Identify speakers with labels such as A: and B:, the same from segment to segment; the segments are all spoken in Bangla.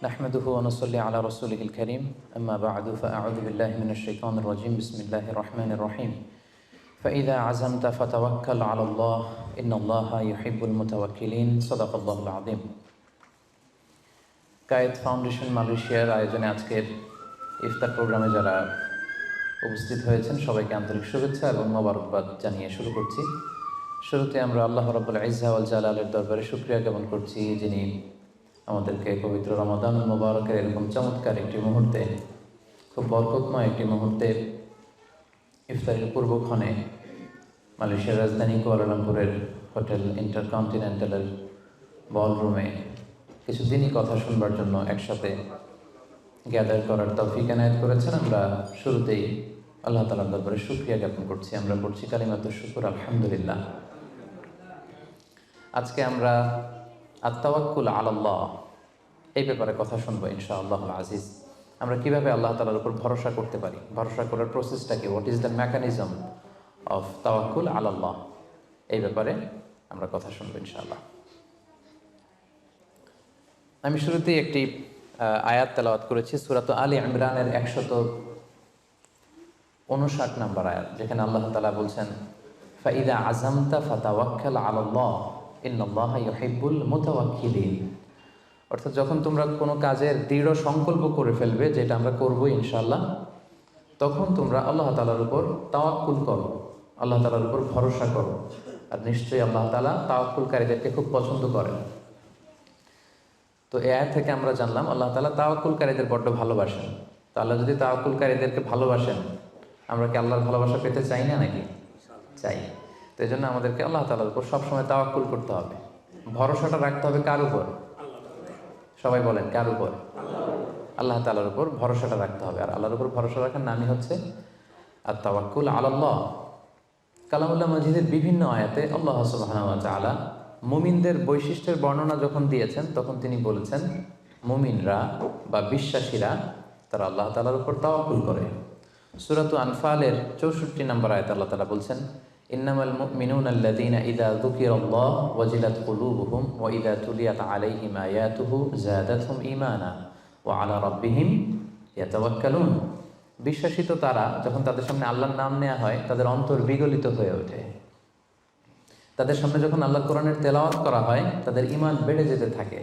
A: نحمده ونصلي على رسوله الكريم أما بعد فأعوذ بالله من الشيطان الرجيم بسم الله الرحمن الرحيم فإذا عزمت فتوكل على الله إن الله يحب المتوكلين صدق الله العظيم কায়েদ ফাউন্ডেশন মালয়েশিয়ার আয়োজনে আজকের ইফতার প্রোগ্রামে যারা উপস্থিত হয়েছেন সবাইকে আন্তরিক শুভেচ্ছা এবং মোবারকবাদ জানিয়ে শুরু করছি। শুরুতে আমরা আল্লাহ রাব্বুল ইজ্জা ওয়াল জালালের দরবারে শুকরিয়া জ্ঞাপন করছি, যিনি আমাদেরকে পবিত্র রমাদান মুবারকের এরকম চমৎকার একটি মুহূর্তে, খুব বরকতময় একটি মুহূর্তে ইফতারের পূর্বক্ষণে মালয়েশিয়ার রাজধানী কুয়ালালামপুরের হোটেল ইন্টারকন্টিনেন্টালের বলরুমে কিছুদিনই কথা শুনবার জন্য একসাথে গ্যাদার করার তৌফিক এনায়েত করেছেন। আমরা শুরুতেই আল্লাহ তাআলার দরবারে শুকরিয়া জ্ঞাপন করছি। আমরা পড়ছি কালিমাতুশ শুকর আলহামদুলিল্লাহ। আজকে আমরা আত-তাওয়াক্কুল আলাল্লাহ এই ব্যাপারে কথা শুনবো ইনশাআল্লাহুল আজিজ। আমরা কিভাবে আল্লাহ তাআলার উপর ভরসা করতে পারি, ভরসা করার প্রসেসটা কি, what is the mechanism of তাওয়াক্কুল আলাল্লাহ, এই ব্যাপারে আমরা কথা শুনবো ইনশাআল্লাহ। আমি শুরুতেই একটি আয়াত তেলাওয়াত করেছি, সূরাত আলী ইমরানের 159 নম্বর আয়াত, যেখানে আল্লাহ তাআলা বলছেন ফাইদা আযামতা ফাতাওয়াক্কাল আলাল্লাহ ইন্নাল্লাহা ইউহিব্বুল মুতাওয়াক্কিলিন। অর্থাৎ যখন তোমরা কোনো কাজের দৃঢ় সংকল্প করে ফেলবে, যেটা আমরা করবো ইনশাআল্লাহ, তখন তোমরা আল্লাহ তাআলার উপর তাওয়াক্কুল করো, আল্লাহ তাআলার উপর ভরসা করো। আর নিশ্চয়ই আল্লাহ তাআলা তাওয়াক্কুলকারীদেরকে খুব পছন্দ করেন। তো এই আয়াত থেকে আমরা জানলাম আল্লাহ তাআলা তাওয়াক্কুলকারীদের বড্ড ভালোবাসেন। তো আল্লাহ যদি তাওয়াক্কুলকারীদেরকে ভালোবাসেন, আমরা কি আল্লাহর ভালোবাসা পেতে চাই না নাকি? চাই। তো এই জন্য আমাদেরকে আল্লাহ তাআলার উপর সবসময় তাওয়াক্কুল করতে হবে, ভরসাটা রাখতে হবে। কার উপর? সবাই বলেন, কার উপর? আল্লাহ তাআলার উপর ভরসাটা রাখতে হবে। আর আল্লাহর উপর ভরসা রাখার নামই হচ্ছে আত-তাওয়াক্কুল আলাল্লাহ। কালামুল্লাহ মাজিদের বিভিন্ন আয়াতে আল্লাহ সুবহানাহু ওয়া তাআলা মুমিনদের বৈশিষ্ট্যের বর্ণনা যখন দিয়েছেন, তখন তিনি বলেছেন মুমিনরা বা বিশ্বাসীরা তারা আল্লাহ তাআলার উপর তাওয়াক্কুল করে। সূরাত আনফালের 64 নম্বর আয়াতে আল্লাহ তাআলা বলছেন ইন্নামাল মুমিনুনা আল্লাযীনা ইযা যুকিরাল্লাহু ওয়াজিলাত কুলুবুহুম ওয়া ইযা তুলিয়াত আলাইহিম আয়াতুহু যাদাতহুম ঈমানা ওয়া আলা রাব্বিহিম ইয়াতাওয়াক্কালুন। বিশ্বাসী তো তারা, যখন তাদের সামনে আল্লাহর নাম নেওয়া হয় তাদের অন্তর বিগলিত হয়ে ওঠে। তাদের সামনে যখন আল্লাহ কোরআনের তেলাওয়াত করা হয় তাদের ঈমান বেড়ে যেতে থাকে,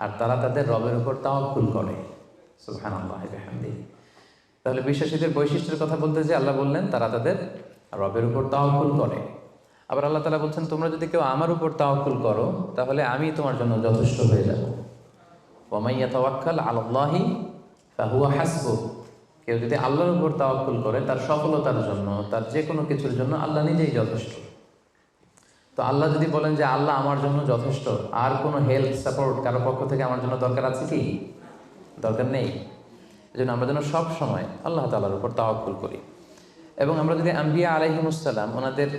A: আর তারা তাদের রবের উপর তাওয়াক্কুল করে। সুবহানাল্লাহি ওয়া বিহামদিহি। তাহলে বিশ্বাসীদের বৈশিষ্ট্যের কথা বলতে যে আল্লাহ বললেন তারা তাদের রবের উপর তাওয়াক্কুল করে। আবার আল্লাহ তাআলা বলছেন তোমরা যদি কেউ আমার উপর তাওয়াক্কুল করো তাহলে আমি তোমার জন্য যথেষ্ট হয়ে যাব। ওয়া মান ইয়াতাওয়াক্কাল আলাল্লাহি ফাহুয়া হাসবুহ। কেউ যদি আল্লাহর উপর তাওয়াক্কুল করে তার সফলতার জন্য, তার যে কোনো কিছুর জন্য আল্লাহ নিজেই যথেষ্ট। তো আল্লাহ যদি বলেন যে আল্লাহ আমার জন্য যথেষ্ট, আর কোনো হেল্প সাপোর্ট কারো পক্ষ থেকে আমার জন্য দরকার আছে কি? দরকার নেই। এই জন্য আমরা যেন সব সময় আল্লাহ তাআলার উপর তাওয়াক্কুল করি। এবং আমরা যদি আম্বিয়া আলাইহিমুসসালাম ওনাদের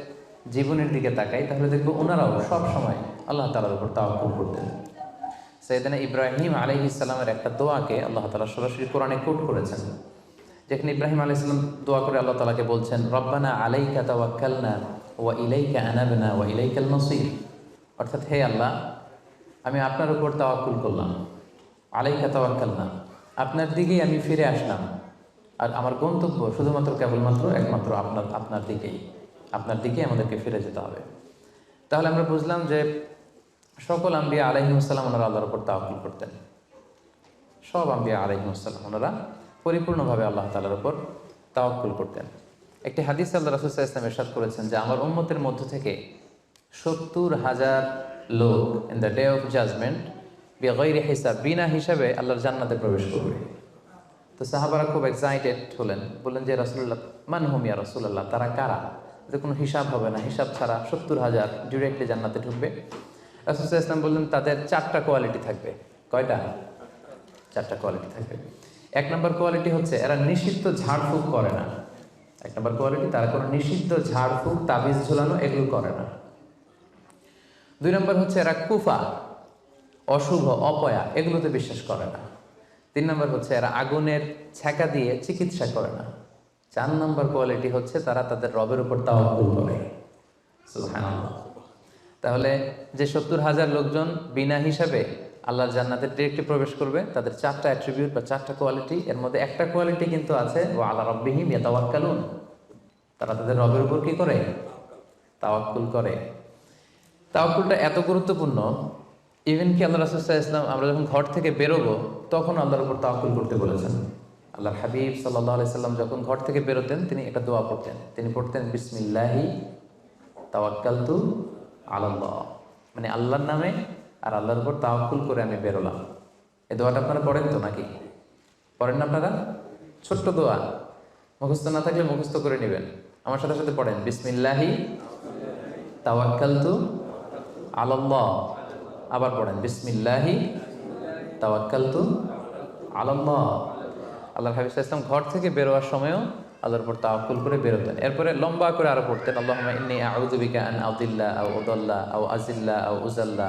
A: জীবনের দিকে তাকাই, তাহলে দেখব ওনারাও সব সময় আল্লাহ তাআলার উপর তাওয়াক্কুল করতেন। সাইয়েদনা ইব্রাহিম আলাইহিস সালামের একটা দোয়াকে আল্লাহ তাআলা সরাসরি কোরআনে কোট করেছেন, যেখানে ইব্রাহিম আলাইহিস সালাম দোয়া করে আল্লাহ তাআলাকে বলছেন রব্বানা আলাইকা তাওয়াক্কালনা ওয়া ইলাইকা আনাবনা ওয়া ইলাইকাল মাসির। অর্থাৎ হে আল্লাহ, আমি আপনার উপর তাওয়াক্কুল করলাম, আলাইকা তাওয়াক্কালনা, আপনার দিকেই আমি ফিরে আসলাম, আর আমার গন্তব্য শুধুমাত্র কেবলমাত্র একমাত্র আপনার দিকেই আমাদেরকে ফিরে যেতে হবে। তাহলে আমরা বুঝলাম যে সকল আম্বিয়া আলাইহিমুসসালাম ওনারা আল্লাহর উপর তাওয়াক্কুল করতেন। সব আম্বিয়া আলাইহিমুসসালাম ওনারা পরিপূর্ণভাবে আল্লাহ তাআলার উপর তাওয়াক্কুল করতেন। একটি হাদিস আল্লাহ রাসূল সাল্লাল্লাহু আলাইহি ওয়াসাল্লাম ইরশাদ করেছেন যে আমার উম্মতের মধ্য থেকে 70,000 লোক in the day of judgement বিগাইরি হিসাব, বিনা হিসাবে আল্লাহর জান্নাতে প্রবেশ করবে। তো সাহাবারা খুব এক্সাইটেড হলেন, বললেন যে রাসূলুল্লাহ মান হুম ইয়া রাসূলুল্লাহ, তারা কারা? যে কোনো হিসাব হবে না, হিসাব ছাড়া 70,000 ডিরেক্টলি জান্নাতে ঢুকবে। রাসূল সাল্লাল্লাহু আলাইহি ওয়াসাল্লাম বললেন তাদের 4টা কোয়ালিটি থাকবে। কয়টা? 4টা কোয়ালিটি থাকবে। 1 নম্বর কোয়ালিটি হচ্ছে এরা নিষিদ্ধ ঝাড়ফুঁক করে না। 1 নম্বর কোয়ালিটি, তারা কোনো নিষিদ্ধ ঝাড়ফুঁক, তাবিজ ঝোলানো এগুলো করে না। 2 নম্বর হচ্ছে এরা কুফা, অশুভ, অপয়া এগুলোতে বিশ্বাস করে না। 3 নম্বর হচ্ছে এরা আগুনের ছ্যাঁকা দিয়ে চিকিৎসা করে না। 4 নম্বর কোয়ালিটি হচ্ছে তারা তাদের রবের উপর তাওয়াক্কুল করে। সুবহানাল্লাহ। তাহলে যে 70,000 লোকজন বিনা হিসাবে আল্লাহর জান্নাতে ডিরেক্টলি প্রবেশ করবে, তাদের 4টা অ্যাট্রিবিউট বা 4টা কোয়ালিটি, এর মধ্যে একটা কোয়ালিটি কিন্তু আছে, ওয়া আলা রাব্বিহিম ইয়াতাওয়াক্কালুন, তারা তাদের রবের উপর কি করে? তাওয়াক্কুল করে। তাওয়াক্কুলটা এত গুরুত্বপূর্ণ, ইভেন কি আল্লাহ রাসূল সাল্লাল্লাহু আলাইহি ওয়াসাল্লাম আমরা যখন ঘর থেকে বেরোবো তখন আল্লাহর উপর তাওয়াক্কুল করতে বলেছেন। আল্লাহর হাবিব সাল্লাল্লাহু আলাইহি সাল্লাম যখন ঘর থেকে বেরোতেন তিনি একটা দোয়া পড়তেন, তিনি পড়তেন বিসমিল্লাহি তাওয়াক্কালতু আলাল্লাহ, মানে আল্লাহর নামে আর আল্লাহর উপর তাওয়াক্কুল করে আমি বেরোলাম। এই দোয়াটা আপনারা পড়েন তো নাকি? পড়েন না আপনারা? ছোট্ট দোয়া, মুখস্থ না থাকলে মুখস্থ করে নেবেন, আমার সাথে সাথে পড়েন বিসমিল্লাহি তাওয়াক্কালতু আলাল্লাহ। আবার পড়েন বিসমিল্লাহি তাওয়াক্কালতু আলাল্লাহ। আল্লাহর হাবিব সাল্লাল্লাহু আলাইহি ওয়াসাল্লাম ঘর থেকে বেরোয়ার সময়ও আল্লাহর উপর তাওয়াক্কুল করে বেরোতেন। এরপরে লম্বা করে আরো পড়তেন আল্লাহুম্মা ইন্নী আউযু বিকা আন আযিল্লা আও উযাল্লা আও আযিল্লা আও উযাল্লা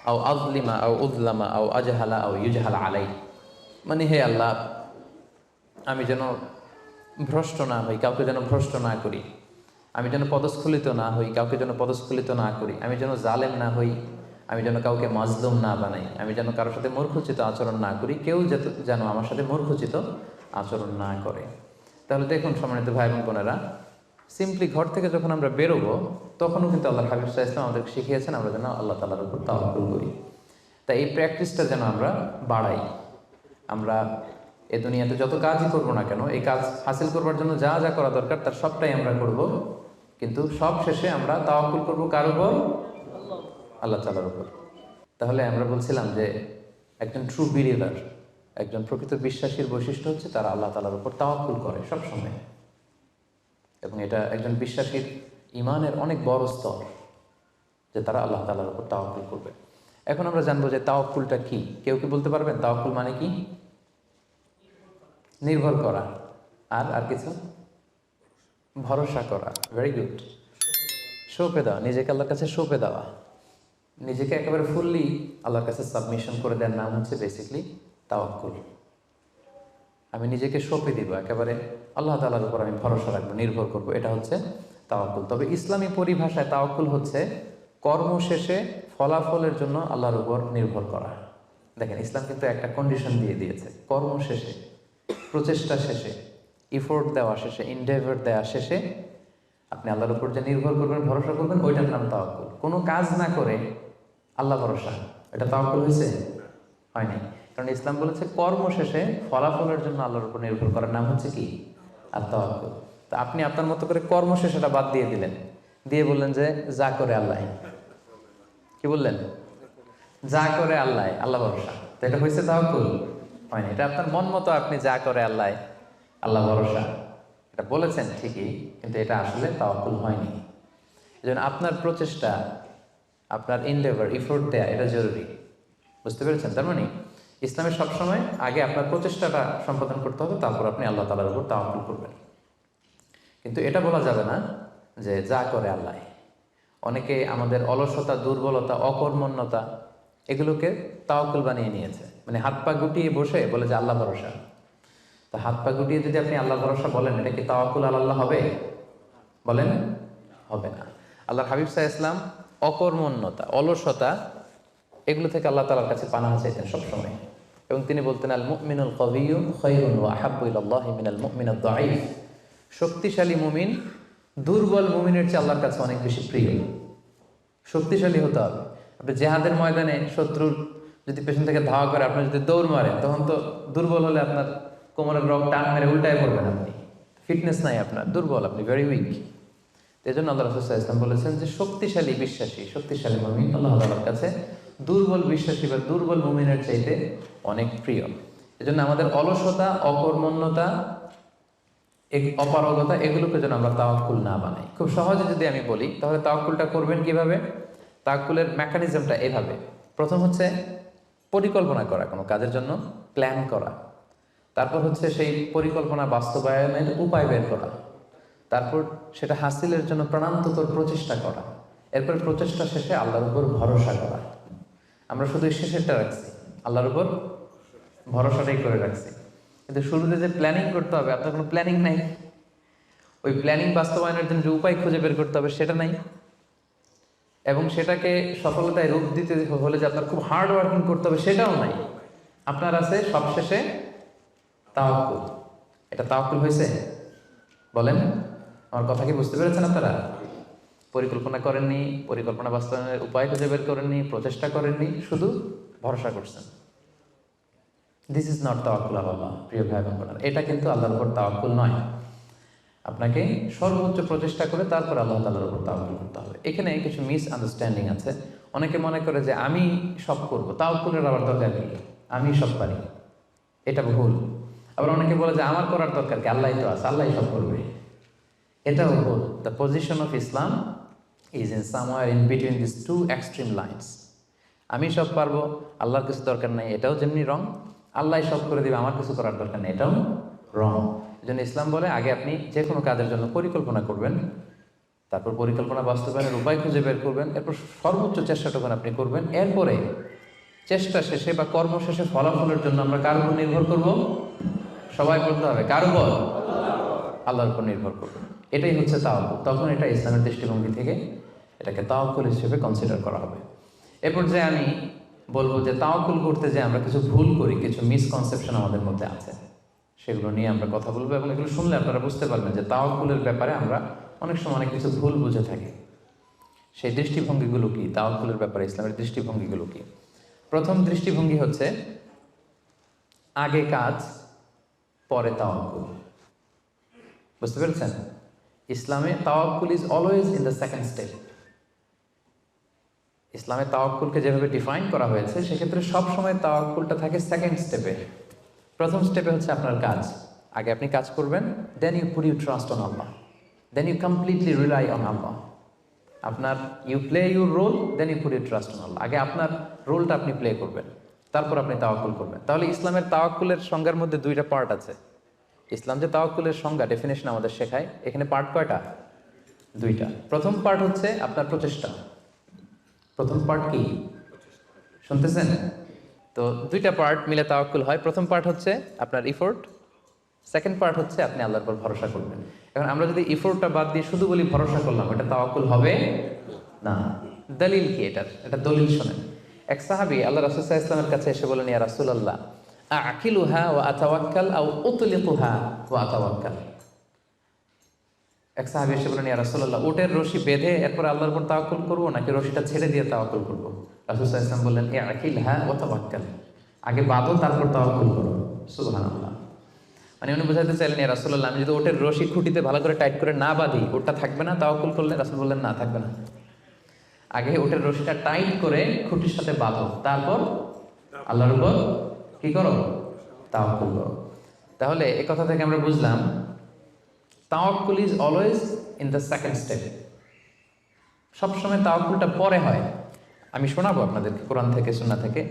A: আও আযলিমা আও উযলামা আও আজহালা আও ইউজহালা আলাই, মানে হে আল্লাহ আমি যেন ভ্রষ্ট না হই, কাউকে যেন ভ্রষ্ট না করি, আমি যেন পদস্খলিত না হই, কাউকে যেন পদস্খলিত না করি, আমি যেন জালেম না হই, আমি যেন কাউকে মাজলুম না বানাই, আমি যেন কারোর সাথে মূর্খোচিত আচরণ না করি, কেউ যেন আমার সাথে মূর্খোচিত আচরণ না করে। তাহলে দেখুন সম্মানিত ভাই এবং বোনেরা, সিম্পলি ঘর থেকে যখন আমরা বেরোবো তখনও কিন্তু আল্লাহর হাবিব সাল্লাল্লাহু আলাইহি ওয়াসাল্লাম আমাদেরকে শিখিয়েছেন আমরা যেন আল্লাহ তাআলার উপর তাওয়াক্কুল করি। তাই এই প্র্যাকটিসটা যেন আমরা বাড়াই। আমরা এ দুনিয়াতে যত কাজই করবো না কেন, এই কাজ হাসিল করবার জন্য যা যা করা দরকার তার সবটাই আমরা করব, কিন্তু সব শেষে আমরা তাওয়াক্কুল করব কার উপর? আল্লাহ তাআলার উপর। তাহলে আমরা বলছিলাম যে একজন ট্রু বিলিভার, একজন প্রকৃত বিশ্বাসীর বৈশিষ্ট্য হচ্ছে তারা আল্লাহ তাআলার উপর তাওয়াক্কুল করে সবসময়, এবং এটা একজন বিশ্বাসীর ঈমানের অনেক বড় স্তর যে তারা আল্লাহ তাআলার উপর তাওয়াক্কুল করবে। এখন আমরা জানবো যে তাওয়াক্কুলটা কি। কেউ কি বলতে পারবেন তাওয়াক্কুল মানে কি? নির্ভর করা, আর কিছু? ভরসা করা। Very good. সঁপে দেওয়া, নিজেকে আল্লাহর কাছে সঁপে দেওয়া, নিজেকে একেবারে ফুললি আল্লাহর কাছে সাবমিশন করে দেওয়ার নাম হচ্ছে বেসিকলি তাওয়াক্কুল। আমি নিজেকে সঁপে দিব, একেবারে আল্লাহ তাআলার উপর আমি ভরসা রাখবো, নির্ভর করবো, এটা হচ্ছে তাওয়াক্কুল। তবে ইসলামী পরিভাষায় তাওয়াক্কুল হচ্ছে কর্ম শেষে ফলাফলের জন্য আল্লাহর উপর নির্ভর করা। দেখেন ইসলাম কিন্তু একটা কন্ডিশন দিয়ে দিয়েছে, কর্ম শেষে, প্রচেষ্টা শেষে, ইফোর্ট দেওয়া শেষে, ইনডেভার দেওয়া শেষে আপনি আল্লাহর উপর যে নির্ভর করবেন, ভরসা করবেন, ওইটার নাম তাওয়াক্কুল। কোনো কাজ না করে আল্লাহ ভরসা, এটা তাওয়াক্কুল হয়েছে? হয়নি। কারণ ইসলাম বলেছে কর্ম শেষে ফলাফলের জন্য আল্লাহর উপর নির্ভর করার নাম হচ্ছে কি? আর তাওয়াক্কুল। তা আপনি আপনার মতো করে কর্ম শেষেটা বাদ দিয়ে দিলেন, দিয়ে বললেন যে যা করে আল্লাহ। কি বললেন? যা করে আল্লাহ, আল্লাহ ভরসা। তো এটা হয়েছে তাওয়াক্কুল? হয়নি। এটা আপনার মন মতো আপনি যা করে আল্লাহ, আল্লাহ ভরসা, এটা বলেছেন ঠিকই, কিন্তু এটা আসলে তাওয়াক্কুল হয়নি। এজন্য আপনার প্রচেষ্টা, আপনার ইনডেভার, ইফোর্ট দেয়া, এটা জরুরি। বুঝতে পেরেছেন? তার মানে ইসলামে সবসময় আগে আপনার প্রচেষ্টাটা সম্পাদন করতে হবে, তারপর আপনি আল্লাহ তাআলার উপর তাওয়াক্কুল করবেন। কিন্তু এটা বলা যাবে না যে যা করে আল্লাহ। অনেকে আমাদের অলসতা, দুর্বলতা, অকর্মণ্যতা এগুলোকে তাওয়াক্কুল বানিয়ে নিয়েছে, মানে হাত পা গুটিয়ে বসে বলে যে আল্লাহ ভরসা। তা হাত পা গুটিয়ে যদি আপনি আল্লাহ ভরসা বলেন, এটা কি তাওয়াক্কুল আলাল্লাহ হবে? বলেন, হবে না। আল্লাহর হাবিব সাল্লাল্লাহু আলাইহি ওয়াসাল্লাম অকর্মণ্যতা, অলসতা এগুলো থেকে আল্লাহ তাআলার কাছে পানাহ চাইতেন সবসময়, এবং তিনি বলতেন আল মুমিনুল কওয়িয়্যু খায়রুন ওয়া আহাব্বু ইলাল্লাহি মিনাল মুমিনিদ দাঈফ। শক্তিশালী মুমিন দুর্বল মুমিনের চেয়ে আল্লাহর কাছে অনেক বেশি প্রিয়। শক্তিশালী হতে হবে। আপনি জেহাদের ময়দানে শত্রুর যদি পেছন থেকে ধাওয়া করে আপনি যদি দৌড় মারেন, তখন তো দুর্বল হলে আপনার কোমরের রগ টান মেরে উল্টায় পড়বেন, আপনি ফিটনেস নাই, আপনার দুর্বল, আপনি ভেরি উইক। এই জন্য আল্লাহ রাসূল সাল্লাল্লাহু আলাইহি ওয়াসাল্লাম বলেছেন যে শক্তিশালী বিশ্বাসী, শক্তিশালী মুমিন আল্লাহ তাআলার কাছে দুর্বল বিশ্বাসী বা দুর্বল মুমিনের চাইতে অনেক প্রিয়। এজন্য আমাদের অলসতা, অকর্মণ্যতা, অপারগতা এগুলোকে যেন আমরা তাওয়াক্কুল না বানাই। খুব সহজে যদি আমি বলি, তাহলে তাওয়াক্কুলটা করবেন কিভাবে? তাওয়াক্কুলের মেকানিজমটা এভাবে। প্রথম হচ্ছে পরিকল্পনা করা, কোনো কাজের জন্য প্ল্যান করা। তারপর হচ্ছে সেই পরিকল্পনা বাস্তবায়নের উপায় বের করা। তারপর সেটা হাসিলের জন্য প্রাণান্তকর প্রচেষ্টা করা। এরপর প্রচেষ্টা শেষে আল্লাহর উপর ভরসা করা। আমরা শুধু শেষেরটা রাখছি, আল্লাহর উপর ভরসাটাই করে রাখছি, কিন্তু শুরুতে যে প্ল্যানিং করতে হবে, আপনার কোনো প্ল্যানিং নাই। ওই প্ল্যানিং বাস্তবায়নের জন্য যে উপায় খুঁজে বের করতে হবে সেটা নাই। এবং সেটাকে সফলতায় রূপ দিতে হলে যে আপনার খুব হার্ড ওয়ার্কিং করতে হবে সেটাও নাই। আপনার আছে সবশেষে তাওয়াক্কুল। এটা তাওয়াক্কুল হয়েছে? বলেন, আমার কথা কি বুঝতে পেরেছেন আপনারা? পরিকল্পনা করেননি, পরিকল্পনা বাস্তবায়নের উপায় খুঁজে বের করেননি, প্রচেষ্টা করেননি, শুধু ভরসা করছেন। দিস ইজ নট তাওয়াক্কুল আল্লাহ। প্রিয় ভাই বোনেরা, এটা কিন্তু আল্লাহর উপর তাওয়াক্কুল নয়। আপনাকে সর্বোচ্চ প্রচেষ্টা করে তারপর আল্লাহ তাআলার উপর তাওয়াক্কুল করতে হবে। এখানে কিছু মিস আন্ডারস্ট্যান্ডিং আছে। অনেকে মনে করে যে আমি সব করব, তাওয়াক্কুলের আবার দরকার নেই, আমি সব পারি। এটা ভুল। আবার অনেকে বলে যে আমার করার দরকার কি, আল্লাহই তো আছে, আল্লাহই সব করবে। এটাও ভুল। The position of Islam is in somewhere in between this two extreme lines. আমি সব পারবো, আল্লাহর কিছু দরকার নেই, এটাও যেমনি রং। আল্লাহ সব করে দিবে, আমার কিছু করার দরকার নেই, এটাও রং। এই জন্য ইসলাম বলে আগে আপনি যে কোনো কাজের জন্য পরিকল্পনা করবেন, তারপর পরিকল্পনা বাস্তবায়নের উপায় খুঁজে বের করবেন, এরপর সর্বোচ্চ চেষ্টাটুকু আপনি করবেন। এরপরে চেষ্টা শেষে বা কর্ম শেষে ফলাফলের জন্য আমরা কার উপর নির্ভর করব? সবাই বলতে হবে কার উপর? আল্লাহর উপর নির্ভর করবেন। এটাই হচ্ছে তাওয়াক্কুল। তখন এটা ইসলামের দৃষ্টিভঙ্গি থেকে এটাকে তাওয়াক্কুল হিসেবে কনসিডার করা হবে। এরপর যে আমি বলবো যে তাওয়াক্কুল করতে যে আমরা কিছু ভুল করি, কিছু মিসকনসেপশন আমাদের মধ্যে আছে, সেগুলো নিয়ে আমরা কথা বলবো। এবং এগুলো শুনলে আপনারা বুঝতে পারবেন যে তাওয়াক্কুলের ব্যাপারে আমরা অনেক সময় অনেক কিছু ভুল বুঝে থাকি। সেই দৃষ্টিভঙ্গিগুলো কি, তাওয়াক্কুলের ব্যাপারে ইসলামের দৃষ্টিভঙ্গিগুলো কি? প্রথম দৃষ্টিভঙ্গি হচ্ছে আগে কাজ পরে তাওয়াক্কুল। বুঝতে পেরেছেন? ইসলামে তাওয়াক্কুল is always in the second step. ইসলামে তাওয়াক্কুলকে যেভাবে ডিফাইন করা হয়েছে সেক্ষেত্রে সবসময় তাওয়াক্কুলটা থাকে সেকেন্ড স্টেপে। প্রথম স্টেপে হচ্ছে আপনার কাজ। আগে আপনি কাজ করবেন, then you put you trust on Allah, then you completely rely on Allah. আপনার you play your role, then you put you trust on Allah. আগে আপনার রোলটা আপনি প্লে করবেন, তারপর আপনি তাওয়াক্কুল করবেন। তাহলে ইসলামের তাওয়াক্কুলের সংজ্ঞার মধ্যে দুইটা পার্ট আছে। ইসলাম যে তাওয়াক্কুলের সংজ্ঞা ডেফিনেশন আমাদের শেখায়, এখানে পার্ট কয়টা? দুইটা। প্রথম পার্ট হচ্ছে আপনার প্রচেষ্টা। প্রথম পার্ট কি শুনতেছেন? তো দুইটা পার্ট মিলে তাওয়াক্কুল হয়। প্রথম পার্ট হচ্ছে আপনার ইফোর্ট, সেকেন্ড পার্ট হচ্ছে আপনি আল্লাহর উপর ভরসা করবেন। এখন আমরা যদি ইফোর্টটা বাদ দিয়ে শুধু বলি ভরসা করলাম, এটা তাওয়াক্কুল হবে না। দলিল কি এটার? এটা দলিল শোনেন। এক সাহাবী আল্লাহ রাসূল সাল্লাল্লাহু আলাইহি ওয়াসাল্লামের কাছে এসে বলেন, ইয়া রাসূলুল্লাহ আকিলুহা ওয়া আতাওয়াক্কাল আও উতলিকুহা ওয়া আতাওয়াক্কাল। এক সাহাবী এসে বলেন, ইয়া রাসূলুল্লাহ উটের রশি বেঁধে এরপর আল্লাহর উপর তাওয়াক্কুল করব নাকি রশিটা ছেড়ে দিয়ে তাওয়াক্কুল করব? রাসূল সাল্লাল্লাহু আলাইহি ওয়াসাল্লাম বললেন, আকিলহা ওয়া তাওয়াক্কাল, আগে বাঁধো তারপর তাওয়াক্কুল করো। সুবহানাল্লাহ। মানে উনি বোঝাতে চাইলেন, ইয়া রাসূলুল্লাহ আমি যদি ওটের রশি খুঁটিতে ভালো করে টাইট করে না বাঁধি, ওটা থাকবে না তাওয়াক্কুল করলে? রাসূল বললেন, না থাকবে না। আগে ওটের রশিটা টাইট করে খুঁটির সাথে বাঁধো, তারপর আল্লাহর উপর কি করো? তাওয়াক্কুল করো। তাহলে এই কথা থেকে আমরা বুঝলাম তাওয়াক্কুল is always in the second step. সবসময় তাওয়াক্কুলটা পরে হয়। আমি শোনাবো আপনাদেরকে কোরআন থেকে, সুন্নাহ থেকে।